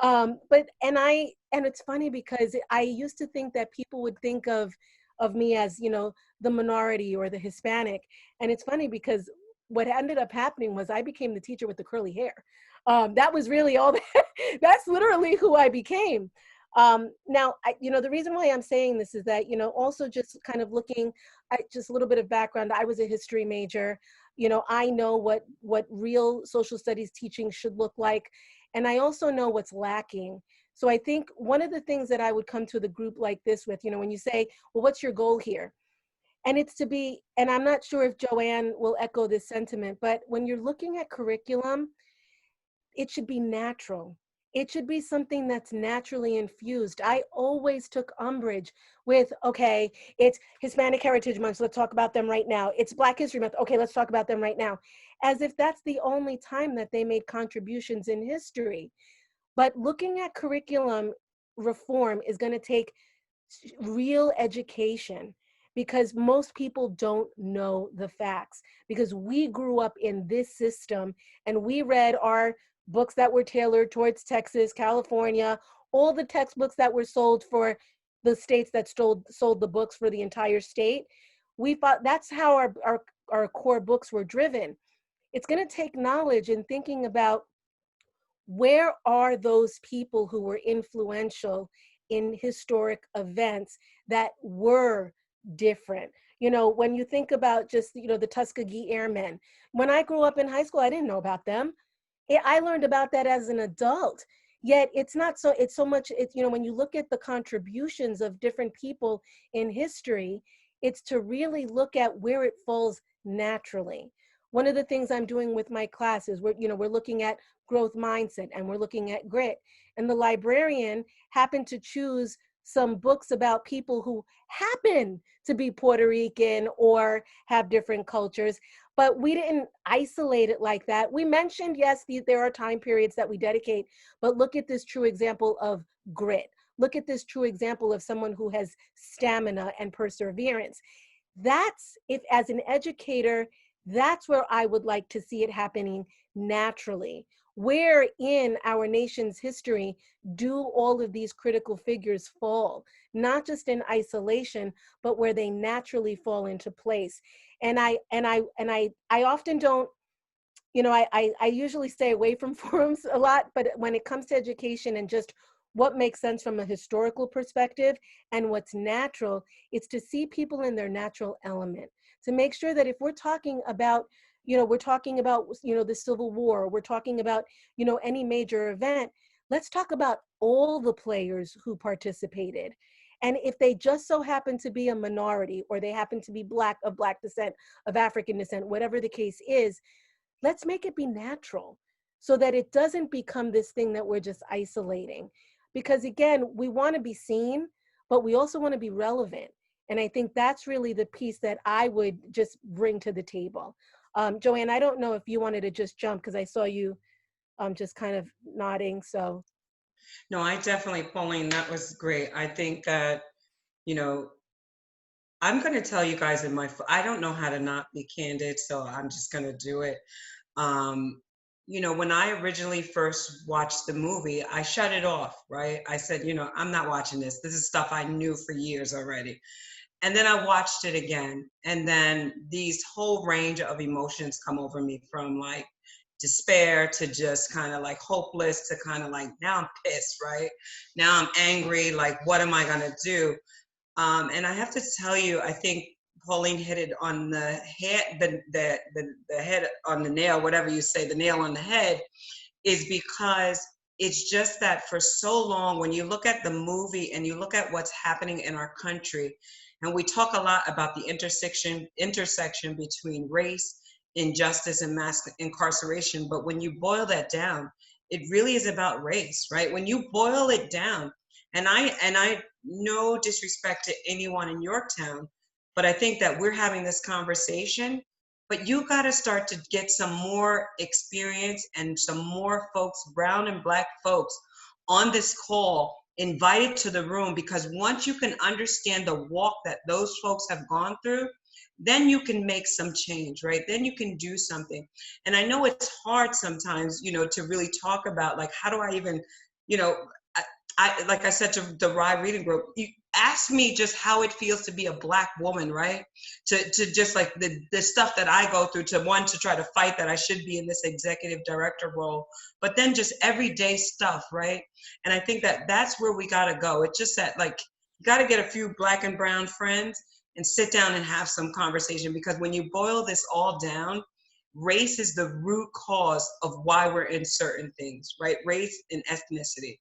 And it's funny because I used to think that people would think of me as, you know, the minority or the Hispanic. And it's funny because what ended up happening was I became the teacher with the curly hair. That was really all that, that's literally who I became. Now, the reason why I'm saying this is that, you know, also just kind of looking at just a little bit of background, I was a history major. You know, I know what real social studies teaching should look like. And I also know what's lacking. So I think one of the things that I would come to the group like this with, you know, when you say, well, what's your goal here? And it's to be, and I'm not sure if Joanne will echo this sentiment, but when you're looking at curriculum, it should be natural. It should be something that's naturally infused. I always took umbrage with, okay, it's Hispanic Heritage Month, so let's talk about them right now. It's Black History Month, okay, let's talk about them right now. As if that's the only time that they made contributions in history. But looking at curriculum reform is going to take real education because most people don't know the facts because we grew up in this system and we read our books that were tailored towards Texas, California, all the textbooks that were sold for the states that sold the books for the entire state. We thought that's how our core books were driven. It's going to take knowledge and thinking about where are those people who were influential in historic events that were different. You know, when you think about just, you know, the Tuskegee Airmen, when I grew up in high school, I didn't know about them. I learned about that as an adult. Yet it's not so, it's so much, it's, you know, when you look at the contributions of different people in history, it's to really look at where it falls naturally. One of the things I'm doing with my classes, we're looking at growth mindset and we're looking at grit. And the librarian happened to choose some books about people who happen to be Puerto Rican or have different cultures, but we didn't isolate it like that. We mentioned, yes, there are time periods that we dedicate, but look at this true example of grit. Look at this true example of someone who has stamina and perseverance. That's, if as an educator, that's where I would like to see it happening naturally. Where in our nation's history do all of these critical figures fall? Not just in isolation, but where they naturally fall into place. And I often don't, you know, I usually stay away from forums a lot, but when it comes to education and just what makes sense from a historical perspective and what's natural, it's to see people in their natural element. To make sure that if we're talking about, you know, we're talking about, you know, the Civil War, we're talking about, you know, any major event, let's talk about all the players who participated. And if they just so happen to be a minority or they happen to be Black, of Black descent, of African descent, whatever the case is, let's make it be natural. so that it doesn't become this thing that we're just isolating. Because again, we want to be seen, but we also want to be relevant. And I think that's really the piece that I would just bring to the table. Joanne, I don't know if you wanted to just jump, because I saw you just kind of nodding, so. No, I definitely, Pauline, that was great. I think that, you know, I'm going to tell you guys I don't know how to not be candid, so I'm just going to do it. You know, when I originally first watched the movie, I shut it off, right? I said, you know, I'm not watching this. This is stuff I knew for years already. And then I watched it again. And then these whole range of emotions come over me, from like despair to just kind of like hopeless to kind of like, now I'm pissed, right? Now I'm angry. Like, what am I going to do? And I have to tell you, I think Pauline hit it on the head, the head on the nail, whatever you say, the nail on the head, is because it's just that for so long, when you look at the movie and you look at what's happening in our country, and we talk a lot about the intersection between race, injustice, and mass incarceration, but when you boil that down, it really is about race, right? When you boil it down, and I no disrespect to anyone in Yorktown, but I think that we're having this conversation, but you got to start to get some more experience and some more folks, brown and black folks, on this call, invited to the room, because once you can understand the walk that those folks have gone through, then you can make some change, right? Then you can do something. And I know it's hard sometimes, you know, to really talk about, like, how do I even, you know, I like I said to the RYE reading group, you ask me just how it feels to be a Black woman, right? To just like the stuff that I go through, to try to fight that I should be in this executive director role, but then just everyday stuff, right? And I think that that's where we gotta go. It's just that, like, you gotta get a few Black and brown friends and sit down and have some conversation, because when you boil this all down, race is the root cause of why we're in certain things, right? Race and ethnicity.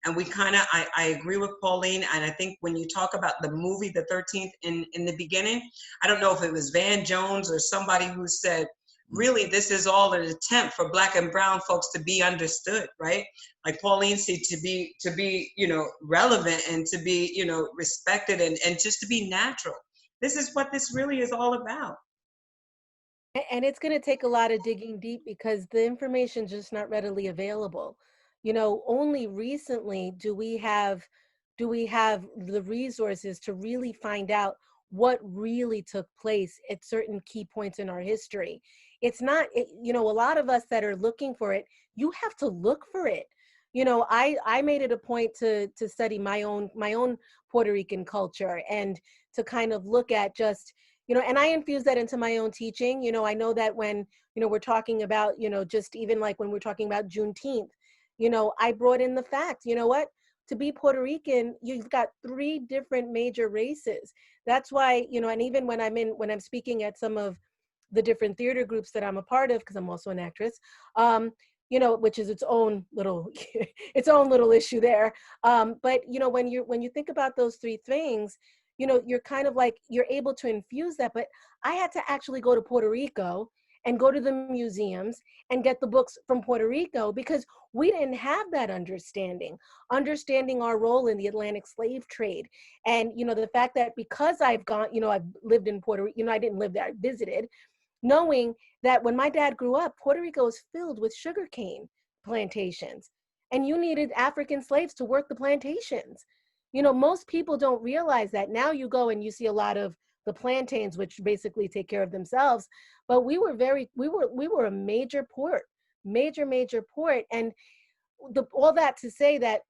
And we kind of, I agree with Pauline, and I think when you talk about the movie, The 13th, in the beginning, I don't know if it was Van Jones or somebody who said, really, this is all an attempt for Black and brown folks to be understood, right? Like Pauline said, to be, you know, relevant, and to be, you know, respected, and just to be natural. This is what this really is all about. And it's going to take a lot of digging deep, because the information's just not readily available. You know, only recently do we have the resources to really find out what really took place at certain key points in our history. It's not, you know, a lot of us that are looking for it, you have to look for it. You know, I made it a point to study my own Puerto Rican culture, and to kind of look at just, you know, and I infuse that into my own teaching. You know, I know that when, you know, we're talking about, you know, just even like when we're talking about Juneteenth, you know, I brought in the fact, you know what, to be Puerto Rican, you've got 3 different major races. That's why, you know, and even when I'm speaking at some of the different theater groups that I'm a part of, because I'm also an actress, you know, which is its own little issue there. But, you know, when you think about those 3 things, you know, you're kind of like, you're able to infuse that. But I had to actually go to Puerto Rico and go to the museums and get the books from Puerto Rico, because we didn't have that understanding our role in the Atlantic slave trade. And, you know, the fact that because I've gone, you know, I've lived in Puerto Rico, you know, I didn't live there, I visited, knowing that when my dad grew up, Puerto Rico was filled with sugarcane plantations, and you needed African slaves to work the plantations. You know, most people don't realize that. Now you go and you see a lot of the plantains, which basically take care of themselves. But we were a major port. And all that to say that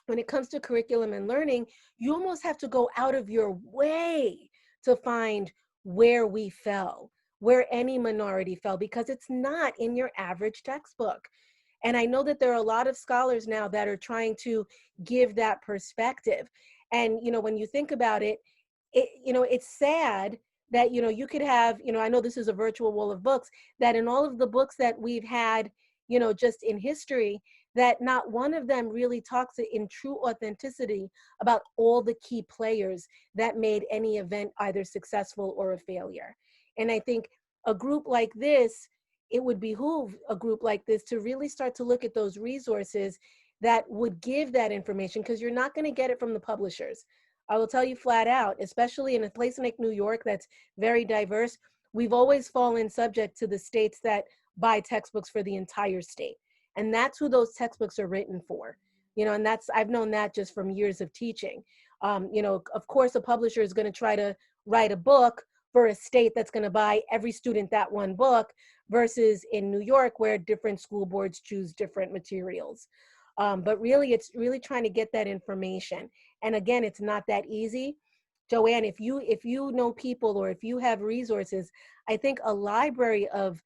when it comes to curriculum and learning, you almost have to go out of your way to find where we fell, where any minority fell, because it's not in your average textbook. And I know that there are a lot of scholars now that are trying to give that perspective. And, you know, when you think about it, you know, it's sad that, you know, you could have, you know, I know this is a virtual wall of books, that in all of the books that we've had, you know, just in history, that not one of them really talks in true authenticity about all the key players that made any event either successful or a failure. And I think a group like this, it would behoove a group like this to really start to look at those resources that would give that information, because you're not going to get it from the publishers. I will tell you flat out, especially in a place like New York that's very diverse, we've always fallen subject to the states that buy textbooks for the entire state. And that's who those textbooks are written for. And I've known that just from years of teaching. Of course, a publisher is going to try to write a book for a state that's going to buy every student that one book, versus in New York where different school boards choose different materials. But really, it's really trying to get that information. And again, it's not that easy. Joanne, if you know people, or if you have resources, I think a library of,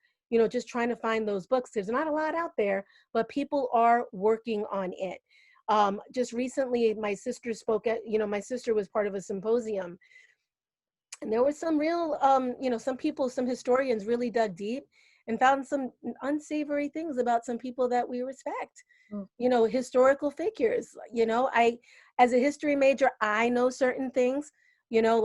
just trying to find those books, there's not a lot out there, but people are working on it. Just recently, my sister spoke at, my sister was part of a symposium, and there was some real, some historians really dug deep and found some unsavory things about some people that we respect. Historical figures. As a history major, I know certain things, I don't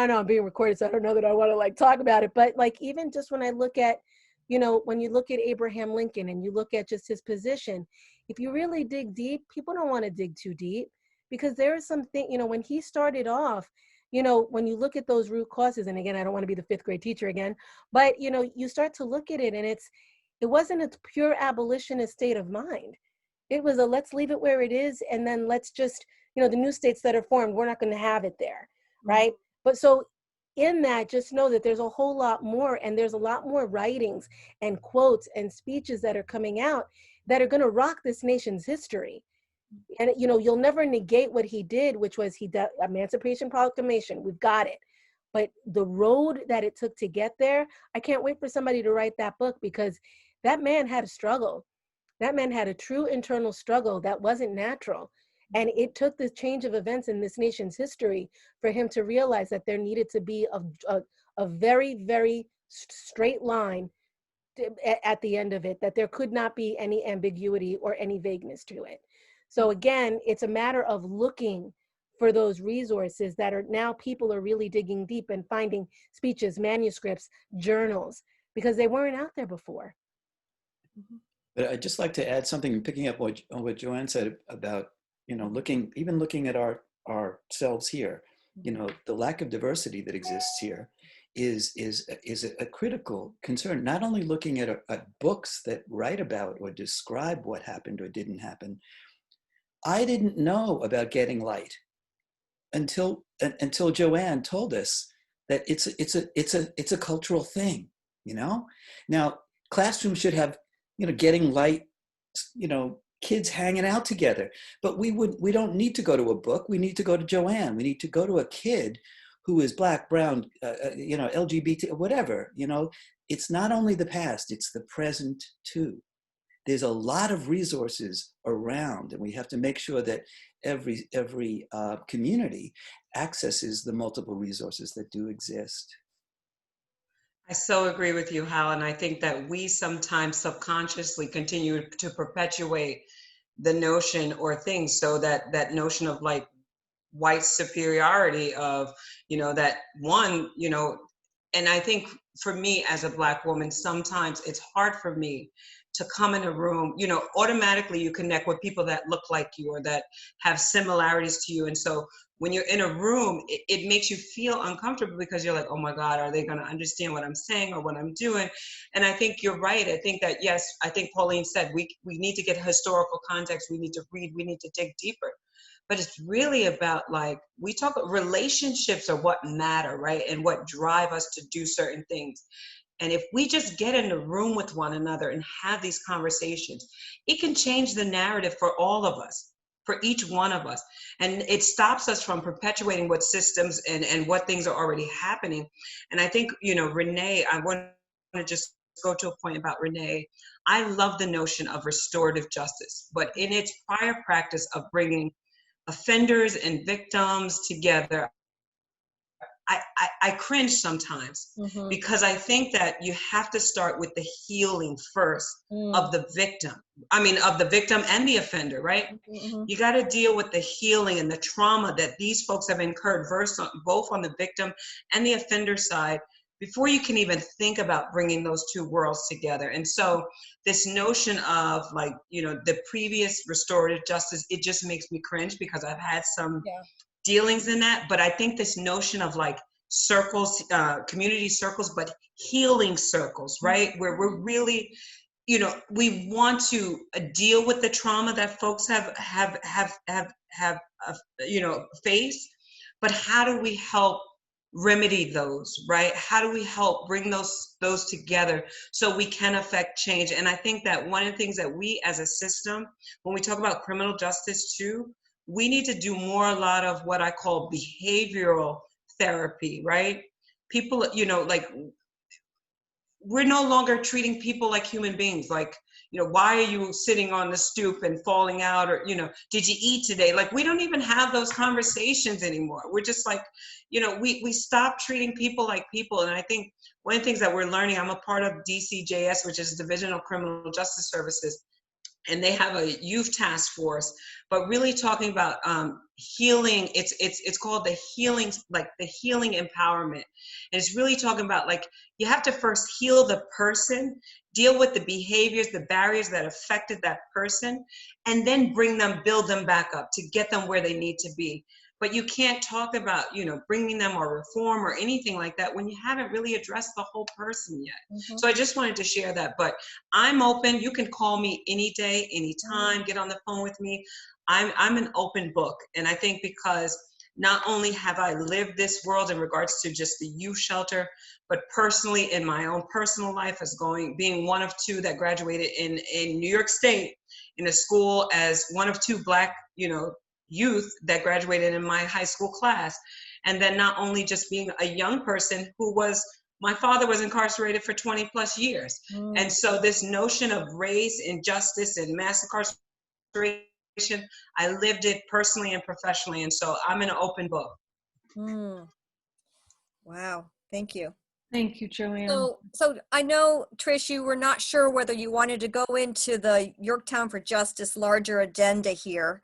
know, I'm being recorded, so I don't know that I want to talk about it, but even just when I look at, when you look at Abraham Lincoln and you look at just his position, if you really dig deep, people don't want to dig too deep, because there is something, when he started off, when you look at those root causes, and again, I don't want to be the fifth grade teacher again, but you start to look at it, and it wasn't a pure abolitionist state of mind. It was a let's leave it where it is, and then let's just, the new states that are formed, we're not going to have it there, right? But so in that, just know that there's a whole lot more, and there's a lot more writings and quotes and speeches that are coming out that are going to rock this nation's history. And, you'll never negate what he did, which was Emancipation Proclamation, we've got it. But the road that it took to get there, I can't wait for somebody to write that book, because that man had a struggle. That man had a true internal struggle that wasn't natural. And it took the change of events in this nation's history for him to realize that there needed to be a very, very straight line at the end of it, that there could not be any ambiguity or any vagueness to it. So again, it's a matter of looking for those resources that are now, people are really digging deep and finding speeches, manuscripts, journals, because they weren't out there before. But I'd just like to add something, picking up on what Joanne said about, looking at ourselves here, the lack of diversity that exists here is a critical concern. Not only looking at books that write about or describe what happened or didn't happen. I didn't know about Getting Light until Joanne told us that it's a cultural thing. Now classrooms should have Getting Light, kids hanging out together, but we don't need to go to a book. We need to go to Joanne. We need to go to a kid who is Black, brown, LGBT, whatever. It's not only the past, it's the present too. There's a lot of resources around, and we have to make sure that every community accesses the multiple resources that do exist. I so agree with you, Hal, and I think that we sometimes subconsciously continue to perpetuate the notion or things, so that notion of white superiority of, that one, and I think for me as a Black woman, sometimes it's hard for me to come in a room, automatically you connect with people that look like you or that have similarities to you. And so when you're in a room, it makes you feel uncomfortable, because you're like, oh my God, are they going to understand what I'm saying or what I'm doing? And I think you're right. I think that, yes, I think Pauline said, we need to get historical context. We need to read, we need to dig deeper. But it's really about, we talk, relationships are what matter, right? And what drive us to do certain things. And if we just get in a room with one another and have these conversations, it can change the narrative for all of us, for each one of us. And it stops us from perpetuating what systems and what things are already happening. And I think, Renee, I want to just go to a point about Renee. I love the notion of restorative justice, but in its prior practice of bringing offenders and victims together, I cringe sometimes, because I think that you have to start with the healing first of the victim. Of the victim and the offender, right? You got to deal with the healing and the trauma that these folks have incurred, both on the victim and the offender side, before you can even think about bringing those two worlds together. And so this notion of like, you know, the previous restorative justice, it just makes me cringe because I've had some dealings in that. But I think this notion of like circles, community circles, but healing circles, right? Where we're really, you know, we want to deal with the trauma that folks have you know, faced, but how do we help remedy those, right? How do we help bring those together so we can affect change? And I think that one of the things that we as a system, when we talk about criminal justice too, we need to do more, a lot of what I call behavioral therapy, right? People, you know, like, we're no longer treating people like human beings. Like, you know, why are you sitting on the stoop and falling out? Or, you know, did you eat today? Like, we don't even have those conversations anymore. We're just like, you know, we stop treating people like people. And I think one of the things that we're learning, I'm a part of DCJS, which is Division of Criminal Justice Services, and they have a youth task force, but really talking about healing. It's called the healing, like the healing empowerment. And it's really talking about like, you have to first heal the person, deal with the behaviors, the barriers that affected that person, and then build them back up to get them where they need to be. But you can't talk about, you know, bringing them or reform or anything like that when you haven't really addressed the whole person yet. So I just wanted to share that. But I'm open. You can call me any day, anytime. Get on the phone with me. I'm an open book. And I think because not only have I lived this world in regards to just the youth shelter, but personally in my own personal life as being one of two that graduated in New York State in a school as one of two Black, you know, youth that graduated in my high school class. And then not only just being a young person my father was incarcerated for 20 plus years. And so this notion of race, injustice, and mass incarceration, I lived it personally and professionally. And so I'm an open book. Wow, thank you. Thank you, Joanne. So I know, Trish, you were not sure whether you wanted to go into the Yorktown for Justice larger agenda here,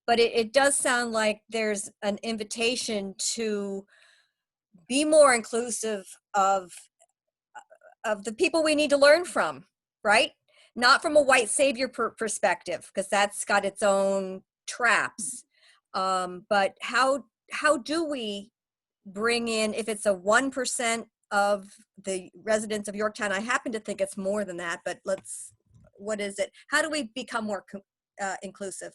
but it does sound like there's an invitation to be more inclusive of the people we need to learn from, right? Not from a white savior perspective, because that's got its own traps. But how do we bring in, if it's a 1% of the residents of Yorktown, I happen to think it's more than that, but what is it? How do we become more inclusive?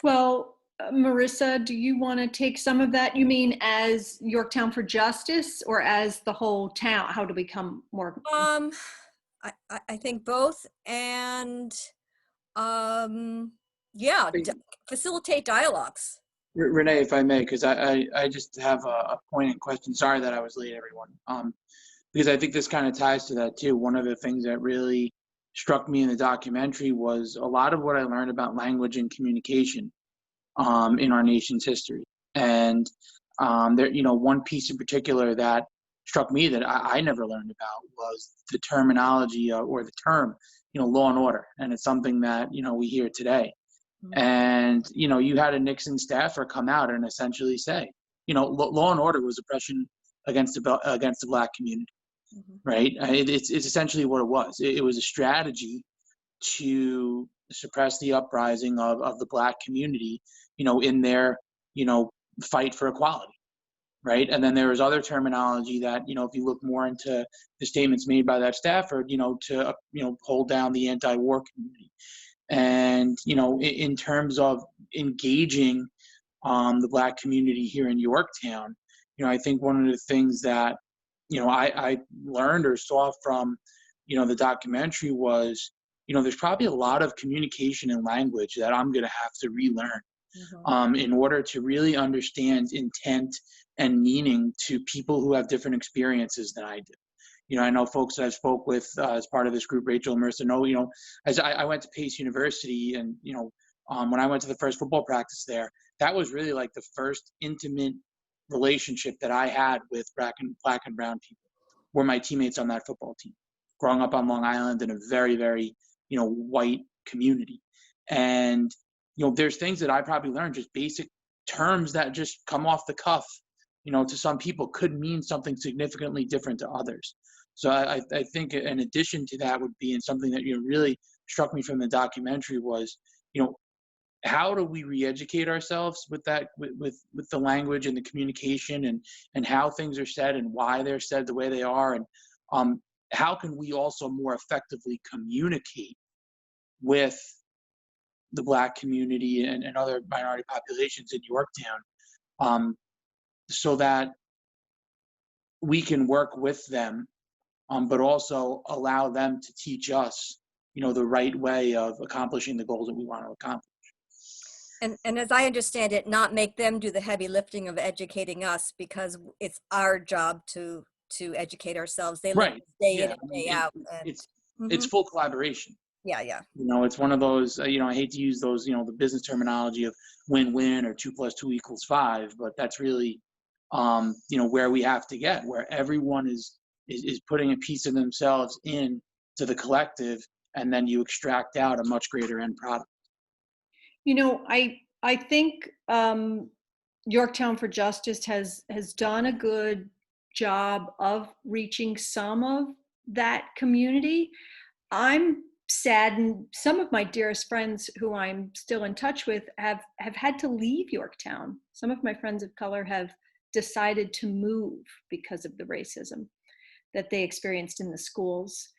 Well, Marissa, do you want to take some of that? You mean as Yorktown for Justice or as the whole town? How to become more? I think both, and yeah, facilitate dialogues. Renee, if I may, because I just have a poignant question. Sorry that I was late, everyone. Because I think this kind of ties to that too. One of the things that really struck me in the documentary was a lot of what I learned about language and communication in our nation's history. And there, you know, one piece in particular that struck me that I never learned about was the terminology or the term, you know, law and order. And it's something that, you know, we hear today. And, you know, you had a Nixon staffer come out and essentially say, you know, law and order was oppression against the Black community, right? It's essentially what it was. It was a strategy to suppress the uprising of the Black community, you know, in their, you know, fight for equality, right? And then there was other terminology that, you know, if you look more into the statements made by that staffer, you know, to, you know, hold down the anti-war community. And, you know, in terms of engaging the Black community here in Yorktown, you know, I think one of the things that, you know, I learned or saw from, you know, the documentary was, you know, there's probably a lot of communication and language that I'm going to have to relearn in order to really understand intent and meaning to people who have different experiences than I do. You know, I know folks that I spoke with as part of this group, Rachel and Marissa know, you know, as I went to Pace University, and, you know, when I went to the first football practice there, that was really like the first intimate relationship that I had with Black and brown people, were my teammates on that football team, growing up on Long Island in a very, very, you know, white community. And, you know, there's things that I probably learned, just basic terms that just come off the cuff, to some people could mean something significantly different to others. So I think in addition to that would be, and something that really struck me from the documentary was, how do we re-educate ourselves with that, with the language and the communication and how things are said and why they're said the way they are, and how can we also more effectively communicate with the Black community and other minority populations in Yorktown, so that we can work with them, but also allow them to teach us, the right way of accomplishing the goals that we want to accomplish. And as I understand it, not make them do the heavy lifting of educating us, because it's our job to educate ourselves. They live day in and day out. It's full collaboration. Yeah. It's one of those, I hate to use those, the business terminology of win-win or 2 + 2 = 5, but that's really, where we have to get, where everyone is putting a piece of themselves in to the collective, and then you extract out a much greater end product. I think Yorktown for Justice has done a good job of reaching some of that community. I'm saddened. Some of my dearest friends who I'm still in touch with have had to leave Yorktown. Some of my friends of color have decided to move because of the racism that they experienced in the schools.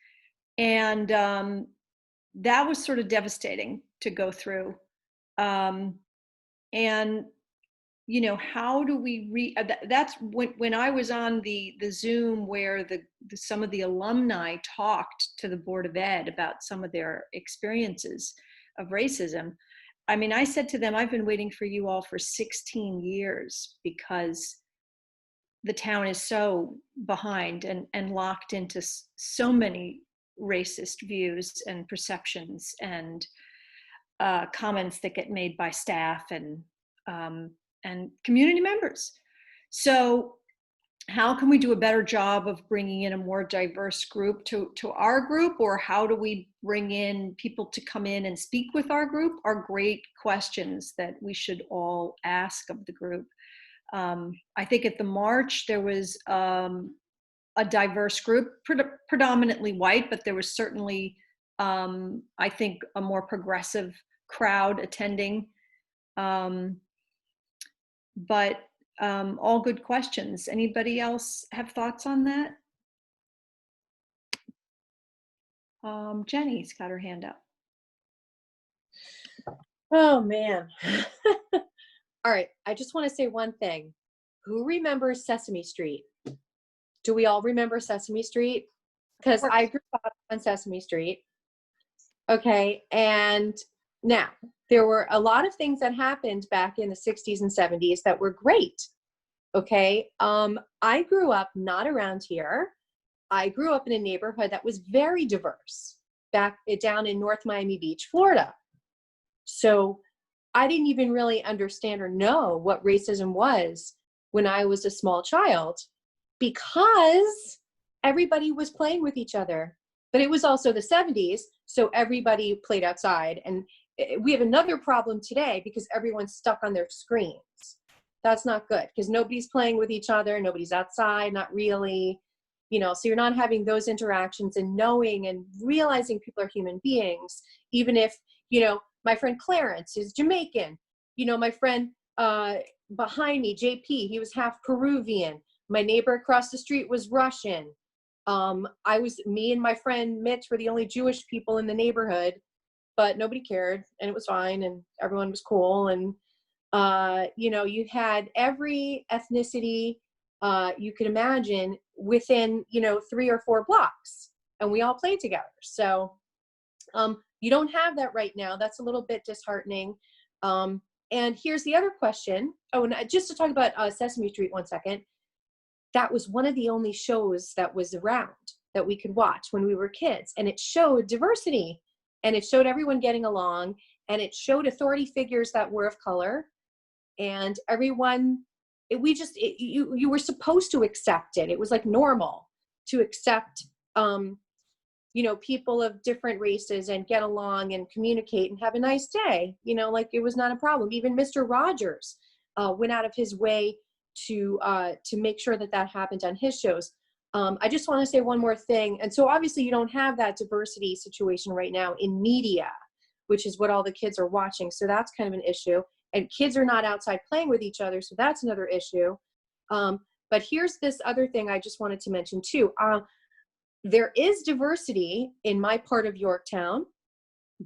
And that was sort of devastating to go through. And how do we that's when I was on the Zoom where some of the alumni talked to the Board of Ed about some of their experiences of racism. I mean, I said to them, I've been waiting for you all for 16 years because the town is so behind and locked into so many racist views and perceptions and comments that get made by staff and community members. So how can we do a better job of bringing in a more diverse group to our group, or how do we bring in people to come in and speak with our group, are great questions that we should all ask of the group. I think at the march there was a diverse group, predominantly white, but there was certainly I think a more progressive crowd attending. But all good questions. Anybody else have thoughts on that? Jenny's got her hand up. Oh man. All right, I just want to say one thing. Who remembers Sesame Street? Do we all remember Sesame Street? Because I grew up on Sesame Street. Okay, and now there were a lot of things that happened back in the 60s and 70s that were great. Okay, I grew up not around here. I grew up in a neighborhood that was very diverse down in North Miami Beach, Florida. So I didn't even really understand or know what racism was when I was a small child, because everybody was playing with each other. But it was also the 70s, so everybody played outside. And we have another problem today because everyone's stuck on their screens. That's not good, because nobody's playing with each other, nobody's outside, not really, so you're not having those interactions and knowing and realizing people are human beings, even if, my friend Clarence is Jamaican, my friend behind me, JP, he was half Peruvian. My neighbor across the street was Russian. Me and my friend Mitch were the only Jewish people in the neighborhood, but nobody cared and it was fine and everyone was cool. And, you had every ethnicity you could imagine within, 3 or 4 blocks, and we all played together. So you don't have that right now. That's a little bit disheartening. And here's the other question. Oh, and just to talk about Sesame Street 1 second. That was one of the only shows that was around that we could watch when we were kids. And it showed diversity, and it showed everyone getting along, and it showed authority figures that were of color, and everyone, you were supposed to accept it. It was like normal to accept, people of different races and get along and communicate and have a nice day, like it was not a problem. Even Mr. Rogers went out of his way to make sure that that happened on his shows. I just want to say one more thing. And so obviously you don't have that diversity situation right now in media, which is what all the kids are watching. So that's kind of an issue. And kids are not outside playing with each other. So that's another issue. But here's this other thing I just wanted to mention too. There is diversity in my part of Yorktown,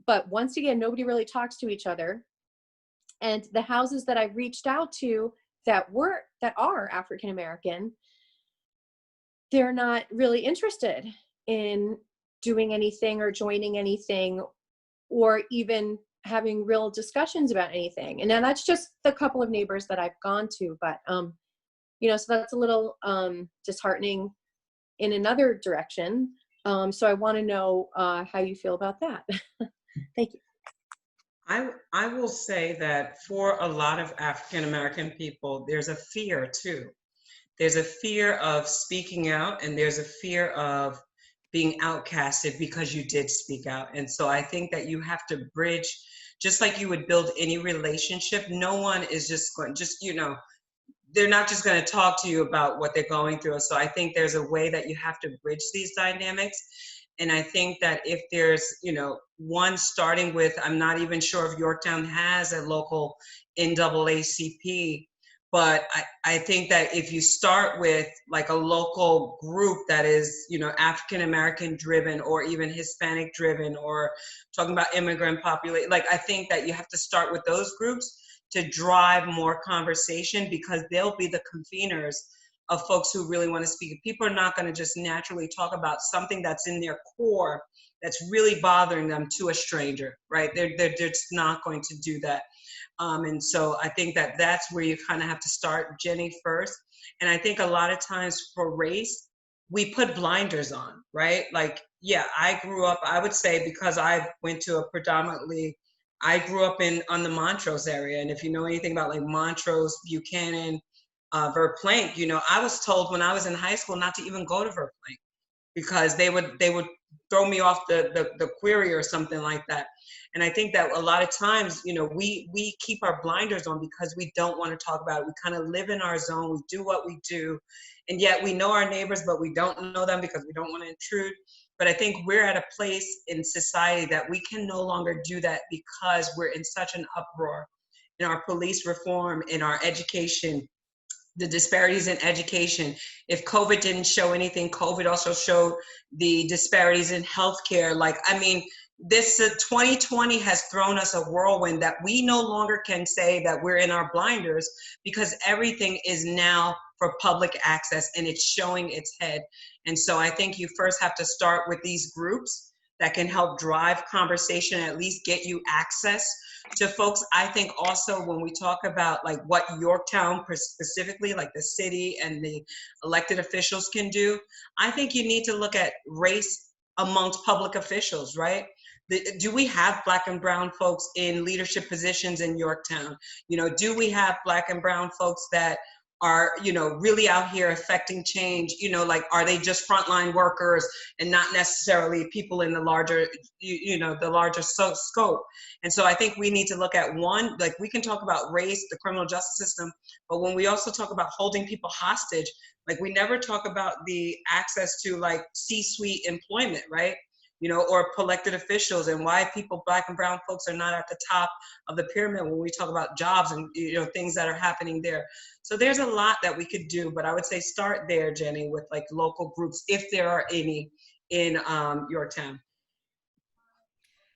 but once again, nobody really talks to each other. And the houses that I've reached out to that are African American, they're not really interested in doing anything or joining anything or even having real discussions about anything. And now that's just the couple of neighbors that I've gone to, but you know, so that's a little disheartening in another direction. So I want to know how you feel about that. Thank you. I will say that for a lot of African American people, there's a fear too. There's a fear of speaking out, and there's a fear of being outcasted because you did speak out. And so I think that you have to bridge, just like you would build any relationship. No one is just going, you know, they're not just going to talk to you about what they're going through. So I think there's a way that you have to bridge these dynamics. And I think that if there's, you know, one starting with, I'm not even sure if Yorktown has a local NAACP, but I think that if you start with like a local group that is, you know, African American driven or even Hispanic driven or talking about immigrant population, like I think that you have to start with those groups to drive more conversation, because they'll be the conveners of folks who really want to speak. People are not going to just naturally talk about something that's in their core that's really bothering them to a stranger, right? They're just not going to do that. And so I think that that's where you kind of have to start, Jenny, first. And I think a lot of times for race, we put blinders on, right? Like, yeah, I grew up, I would say, because I went to a predominantly, I grew up on the Montrose area. And if you know anything about like Montrose, Buchanan, Verplank, you know, I was told when I was in high school not to even go to Verplank because they would throw me off the query or something like that. And I think that a lot of times, you know, we keep our blinders on because we don't want to talk about it. We kind of live in our zone. We do what we do. And yet we know our neighbors, but we don't know them because we don't want to intrude. But I think we're at a place in society that we can no longer do that because we're in such an uproar in our police reform, in our education, the disparities in education. If COVID didn't show anything, COVID also showed the disparities in healthcare. Like, I mean, this 2020 has thrown us a whirlwind that we no longer can say that we're in our blinders because everything is now for public access and it's showing its head. And so I think you first have to start with these groups that can help drive conversation, at least get you access to folks. I think also when we talk about like what Yorktown specifically, like the city and the elected officials can do, I think you need to look at race amongst public officials, right? Do we have Black and brown folks in leadership positions in Yorktown? You know, do we have Black and brown folks that are, you know, really out here affecting change? You know, like, are they just frontline workers and not necessarily people in the larger, you know, the larger scope? And so I think we need to look at one, like we can talk about race, the criminal justice system, but when we also talk about holding people hostage, like we never talk about the access to like C-suite employment, right? You know, or elected officials, and why people, Black and brown folks, are not at the top of the pyramid when we talk about jobs and, you know, things that are happening there. So there's a lot that we could do, but I would say start there, Jenny, with like local groups, if there are any in Yorktown.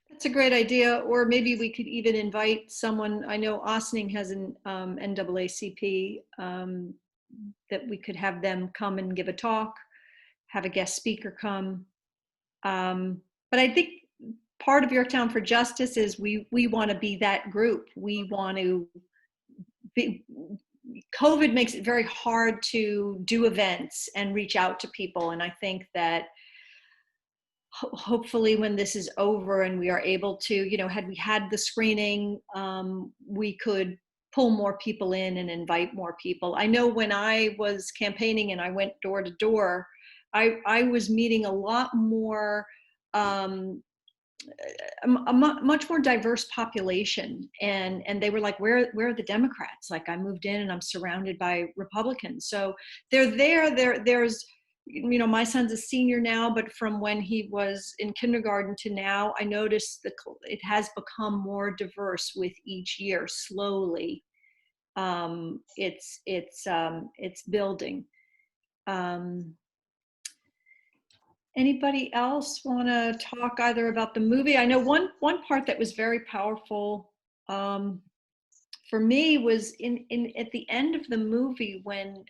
That's a great idea. Or maybe we could even invite someone. I know Ossining has an NAACP that we could have them come and give a talk, have a guest speaker come. But I think part of Yorktown for Justice is we want to be that group. We want to be, COVID makes it very hard to do events and reach out to people. And I think that hopefully when this is over and we are able to, you know, had we had the screening, we could pull more people in and invite more people. I know when I was campaigning and I went door to door, I was meeting a lot more much more diverse population, and they were like, where are the Democrats? Like, I moved in and I'm surrounded by Republicans. So they're there. There's, you know, my son's a senior now, but from when he was in kindergarten to now, I noticed that it has become more diverse with each year. Slowly, it's building. Anybody else want to talk either about the movie? I know one part that was very powerful for me was in at the end of the movie when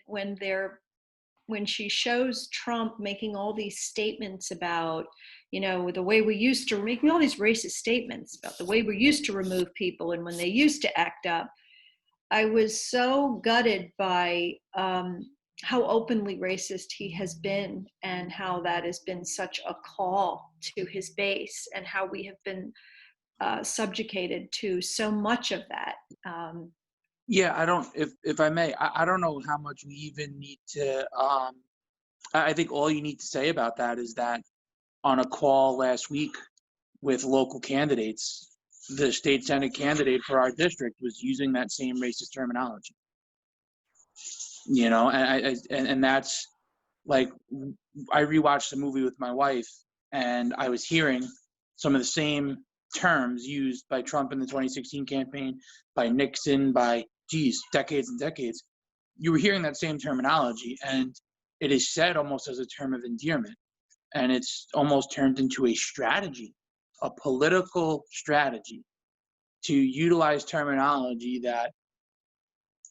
she shows Trump making all these statements about, you know, the way we used to, making all these racist statements about the way we used to remove people and when they used to act up. I was so gutted by how openly racist he has been, and how that has been such a call to his base, and how we have been subjugated to so much of that. Yeah, I don't, if I may, I don't know how much we even need to, I think all you need to say about that is that on a call last week with local candidates, the state Senate candidate for our district was using that same racist terminology. You know, and that's like, I rewatched the movie with my wife, and I was hearing some of the same terms used by Trump in the 2016 campaign, by Nixon, by, decades and decades. You were hearing that same terminology, and it is said almost as a term of endearment. And it's almost turned into a strategy, a political strategy, to utilize terminology that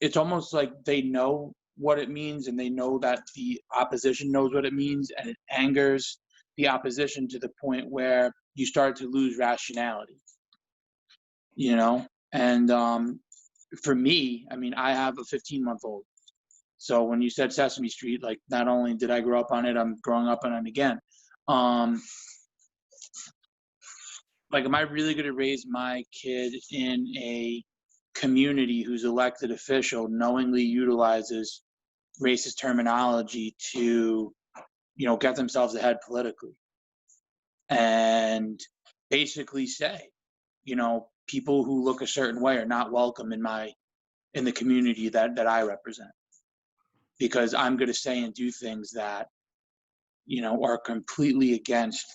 it's almost like they know what it means, and they know that the opposition knows what it means, and it angers the opposition to the point where you start to lose rationality, you know? And for me, I mean, I have a 15-month-old. So when you said Sesame Street, like, not only did I grow up on it, I'm growing up on it again. Like, am I really going to raise my kid in a community whose elected official knowingly utilizes racist terminology to, you know, get themselves ahead politically, and basically say, you know, people who look a certain way are not welcome in the community that I represent, because I'm going to say and do things that, you know, are completely against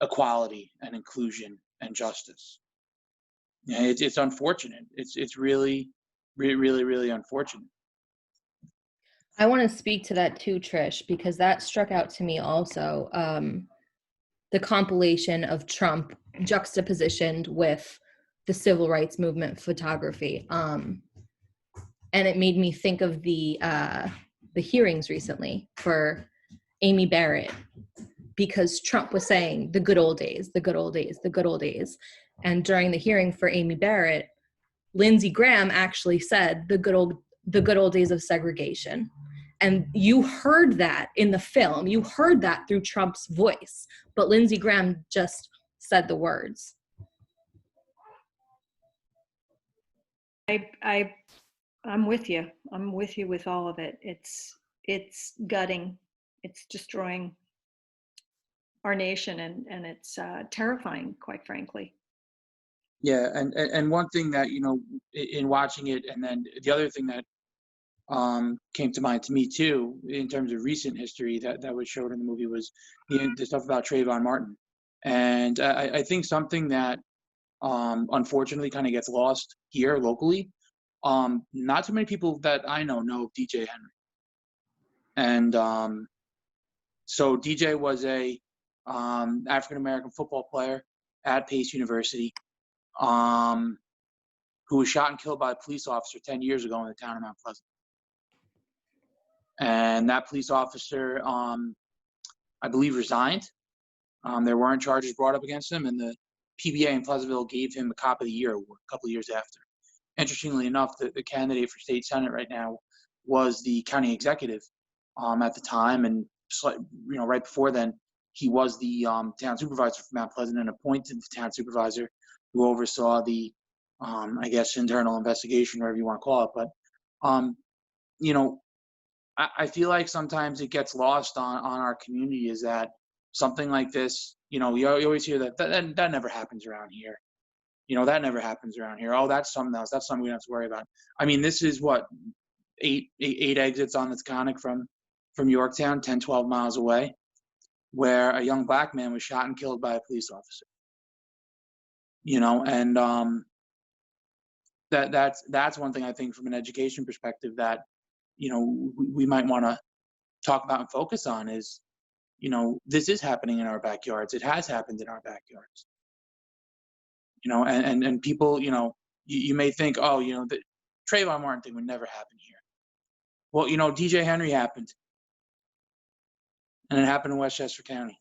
equality and inclusion and justice. Yeah, it's unfortunate. It's really, really, really unfortunate. I want to speak to that too, Trish, because that struck out to me also. The compilation of Trump juxtapositioned with the civil rights movement photography. And it made me think of the hearings recently for Amy Barrett, because Trump was saying the good old days, the good old days, the good old days. And during the hearing for Amy Barrett, Lindsey Graham actually said the good old days of segregation. And you heard that in the film. You heard that through Trump's voice, but Lindsey Graham just said the words. I'm with you. I'm with you with all of it. It's gutting. It's destroying our nation, and it's terrifying, quite frankly. Yeah, and one thing that, you know, in watching it, and then the other thing that came to mind to me too, in terms of recent history that was showed in the movie, was the stuff about Trayvon Martin. And I think something that unfortunately kind of gets lost here locally, not too many people that I know of DJ Henry. And so DJ was a African-American football player at Pace University, who was shot and killed by a police officer 10 years ago in the town of Mount Pleasant. And that police officer, I believe, resigned. There weren't charges brought up against him, and the PBA in Pleasantville gave him the Cop of the Year award a couple of years after. Interestingly enough, the candidate for state senate right now was the county executive at the time, and right before then, he was the town supervisor for Mount Pleasant, and appointed the town supervisor who oversaw the, I guess, internal investigation, whatever you want to call it. But I feel like sometimes it gets lost on our community, is that something like this You know, you always hear that never happens around here. You know, that never happens around here. Oh, that's something else. That's something we don't have to worry about. I mean, this is what, eight exits on this conic from Yorktown, 10, 12 miles away, where a young black man was shot and killed by a police officer. You know, and that's one thing I think from an education perspective that, you know, we might want to talk about and focus on is, you know, this is happening in our backyards. It has happened in our backyards. You know, and people, you know, you may think, oh, you know, the Trayvon Martin thing would never happen here. Well, you know, DJ Henry happened, and it happened in Westchester County.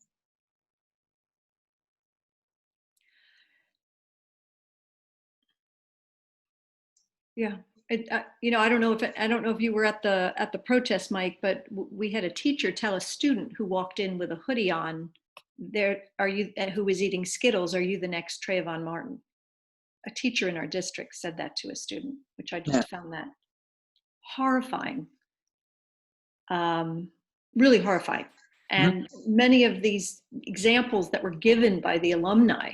Yeah. You know, I don't know if you were at the protest, Mike, but we had a teacher tell a student who walked in with a hoodie on, who was eating Skittles, are you the next Trayvon Martin? A teacher in our district said that to a student, which I just found that horrifying. Really horrifying. And many of these examples that were given by the alumni,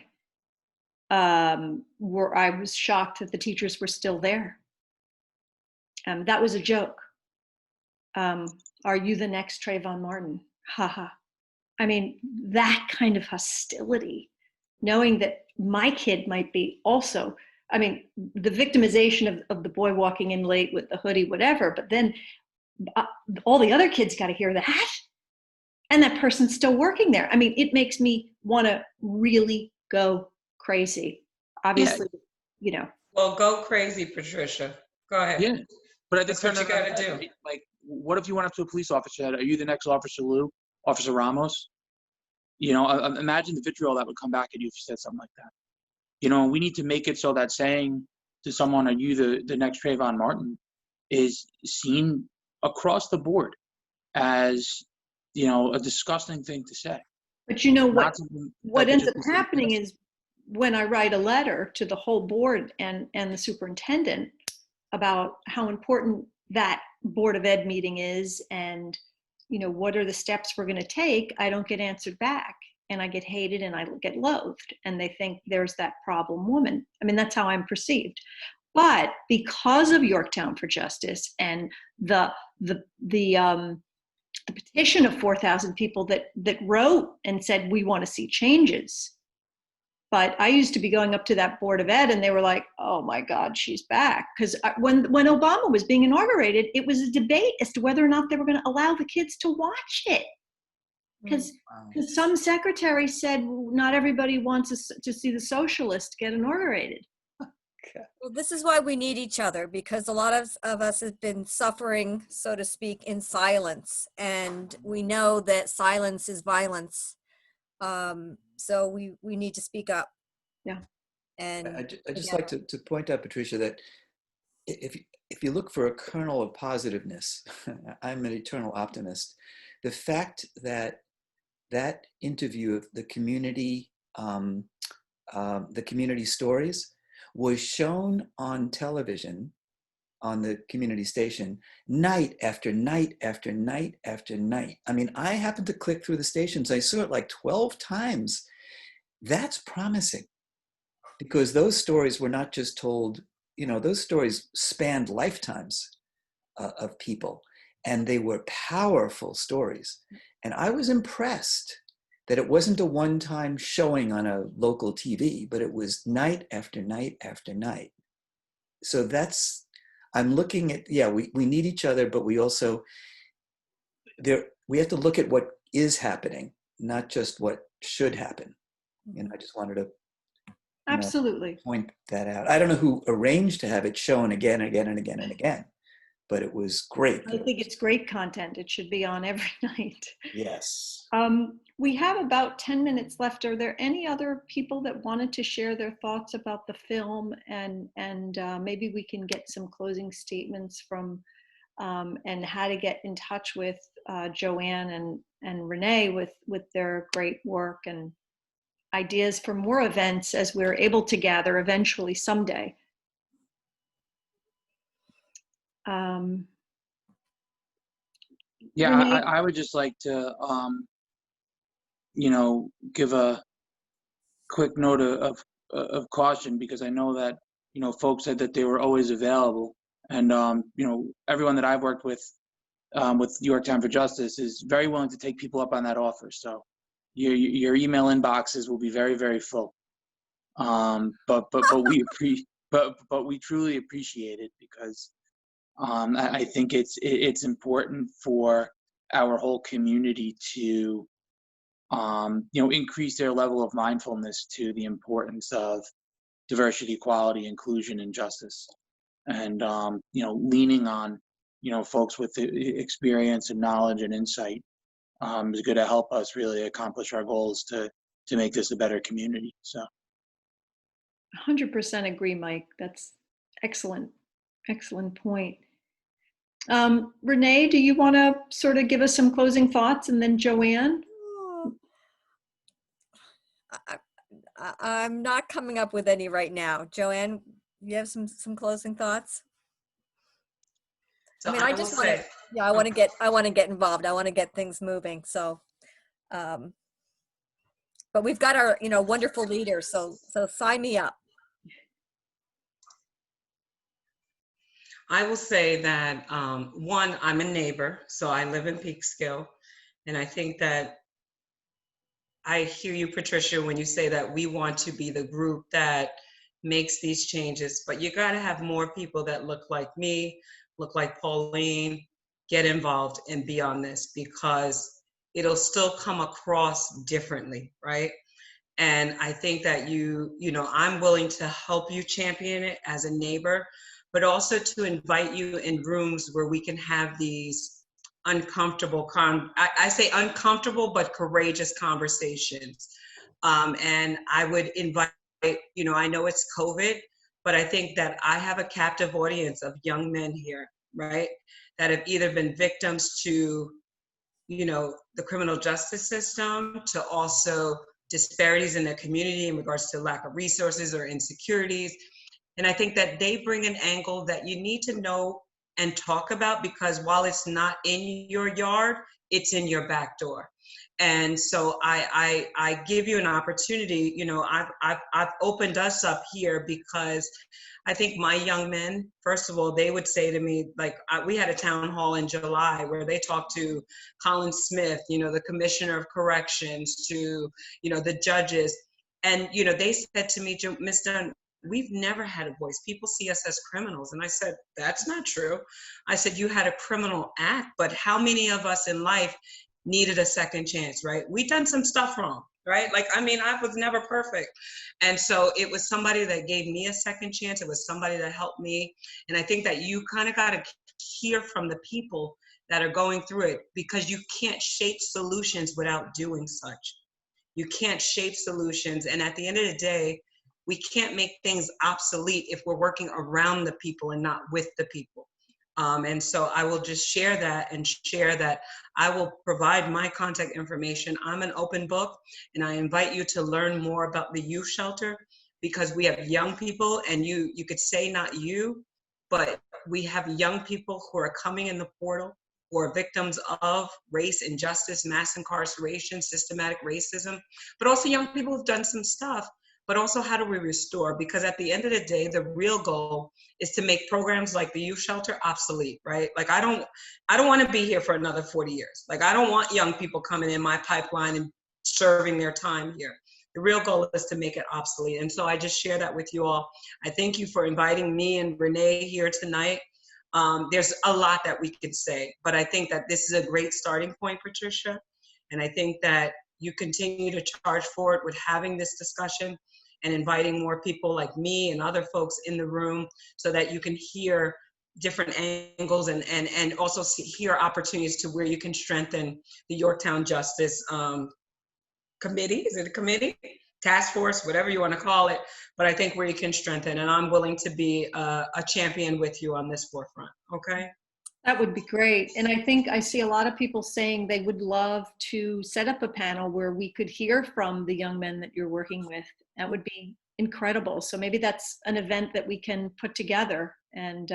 I was shocked that the teachers were still there. That was a joke. Are you the next Trayvon Martin? Haha. I mean, that kind of hostility, knowing that my kid might be also, I mean, the victimization of the boy walking in late with the hoodie, whatever, but then all the other kids got to hear that. And that person's still working there. I mean, it makes me want to really go crazy. Obviously, you know. Well, go crazy, Patricia. Go ahead. Yeah. But I think that's what you got to do. Like, what if you went up to a police officer and said, are you the next Officer Lou, Officer Ramos? You know, imagine the vitriol that would come back at you if you said something like that. You know, we need to make it so that saying to someone, are you the next Trayvon Martin, is seen across the board as, you know, a disgusting thing to say. But you know what ends up happening is when I write a letter to the whole board and the superintendent about how important that Board of Ed meeting is and, you know, what are the steps we're going to take, I don't get answered back. And I get hated and I get loathed. And they think there's that problem woman. I mean, that's how I'm perceived. But because of Yorktown for Justice and the petition of 4,000 people that wrote and said, we want to see changes. But I used to be going up to that Board of Ed and they were like, oh my God, she's back. Because when Obama was being inaugurated, it was a debate as to whether or not they were going to allow the kids to watch it. Because some secretary said not everybody wants to see the socialist get inaugurated. Well, this is why we need each other, because a lot of us have been suffering, so to speak, in silence. And we know that silence is violence. So we need to speak up. Yeah. And I'd just like to point out, Patricia, that if you look for a kernel of positiveness, I'm an eternal optimist. The fact that interview of the community stories was shown on television, on the community station, night after night after night after night. I mean, I happened to click through the stations. I saw it like 12 times. That's promising, because those stories were not just told, you know, those stories spanned lifetimes of people, and they were powerful stories. And I was impressed that it wasn't a one-time showing on a local TV, but it was night after night after night. So I'm looking at, we need each other, but we also, we have to look at what is happening, not just what should happen. And I just wanted to absolutely point that out. I don't know who arranged to have it shown again and again and again and again, but it was great. I think it's great content. It should be on every night. Yes. We have about 10 minutes left. Are there any other people that wanted to share their thoughts about the film? And maybe we can get some closing statements from and how to get in touch with Joanne and Renee with their great work and ideas for more events as we're able to gather eventually someday. Yeah, I would just like to give a quick note of caution, because I know that, folks said that they were always available. And, everyone that I've worked with Yorktown for Justice is very willing to take people up on that offer. So your email inboxes will be very, very full. But we truly appreciate it, because I think it's important for our whole community to increase their level of mindfulness to the importance of diversity, equality, inclusion, and justice. And leaning on folks with experience and knowledge and insight is going to help us really accomplish our goals to make this a better community. So 100% agree, Mike. That's excellent point. Renee, do you want to sort of give us some closing thoughts, and then Joanne? I'm not coming up with any right now. Joanne, you have some closing thoughts? So I just want to, I want to get involved. I want to get things moving. So, but we've got our, wonderful leaders. So sign me up. I will say that, one, I'm a neighbor, so I live in Peekskill. And I think that I hear you, Patricia, when you say that we want to be the group that makes these changes, but you got to have more people that look like me, look like Pauline, get involved and be on this, because it'll still come across differently, right? And I think that I'm willing to help you champion it as a neighbor, but also to invite you in rooms where we can have these uncomfortable, I say uncomfortable but courageous conversations. And I would invite, I know it's COVID, but I think that I have a captive audience of young men here, right? That have either been victims to, the criminal justice system, to also disparities in the community in regards to lack of resources or insecurities. And I think that they bring an angle that you need to know and talk about, because while it's not in your yard, it's in your back door. And so I give you an opportunity. I've opened us up here because I think my young men, first of all, they would say to me, like, we had a town hall in July where they talked to Colin Smith, the commissioner of corrections, to, the judges. And, they said to me, Ms. Dunn, we've never had a voice. People see us as criminals. And I said, that's not true. I said, you had a criminal act, but how many of us in life needed a second chance, right? We done some stuff wrong, right? I was never perfect. And so it was somebody that gave me a second chance. It was somebody that helped me. And I think that you kind of got to hear from the people that are going through it, because you can't shape solutions without doing such. You can't shape solutions. And at the end of the day, we can't make things obsolete if we're working around the people and not with the people. And so I will just share that I will provide my contact information. I'm an open book, and I invite you to learn more about the youth shelter, because we have young people, and you could say not you, but we have young people who are coming in the portal, who are victims of race, injustice, mass incarceration, systematic racism, but also young people who've done some stuff. But also, how do we restore? Because at the end of the day, the real goal is to make programs like the youth shelter obsolete, right? Like, I don't want to be here for another 40 years. Like, I don't want young people coming in my pipeline and serving their time here. The real goal is to make it obsolete. And so I just share that with you all. I thank you for inviting me and Renee here tonight. There's a lot that we could say, but I think that this is a great starting point, Patricia. And I think that you continue to charge forward with having this discussion and inviting more people like me and other folks in the room, so that you can hear different angles and also hear opportunities to where you can strengthen the Yorktown Justice Committee. Is it a committee? Task force, whatever you want to call it. But I think where you can strengthen, and I'm willing to be a champion with you on this forefront, okay? That would be great. And I think I see a lot of people saying they would love to set up a panel where we could hear from the young men that you're working with. That would be incredible. So maybe that's an event that we can put together. And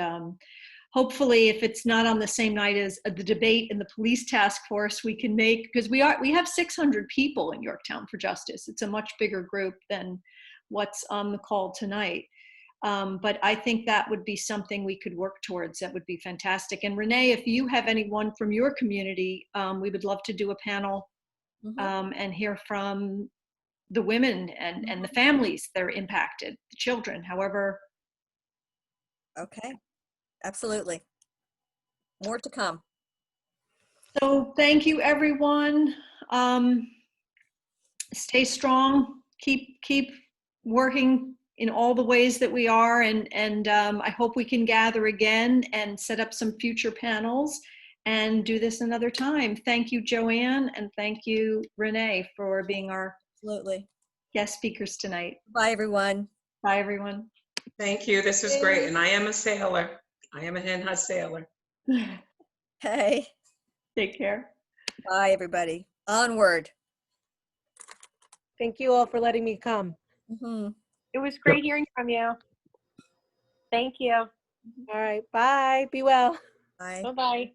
hopefully if it's not on the same night as the debate in the police task force, we can make, because we have 600 people in Yorktown for Justice. It's a much bigger group than what's on the call tonight. But I think that would be something we could work towards. That would be fantastic. And Renee, if you have anyone from your community, we would love to do a panel and hear from the women and the families that are impacted, the children, however. Okay, absolutely. More to come. So thank you, everyone. Stay strong. Keep working in all the ways that we are, and I hope we can gather again and set up some future panels and do this another time. Thank you, Joanne, and thank you, Renee, for being our guest speakers tonight. Bye, everyone. Bye, everyone. Thank you. This was great. And I am a sailor. I am a hen hut sailor. Hey. Take care. Bye, everybody. Onward. Thank you all for letting me come. It was great hearing from you. Thank you. All right. Bye. Be well. Bye. Bye-bye.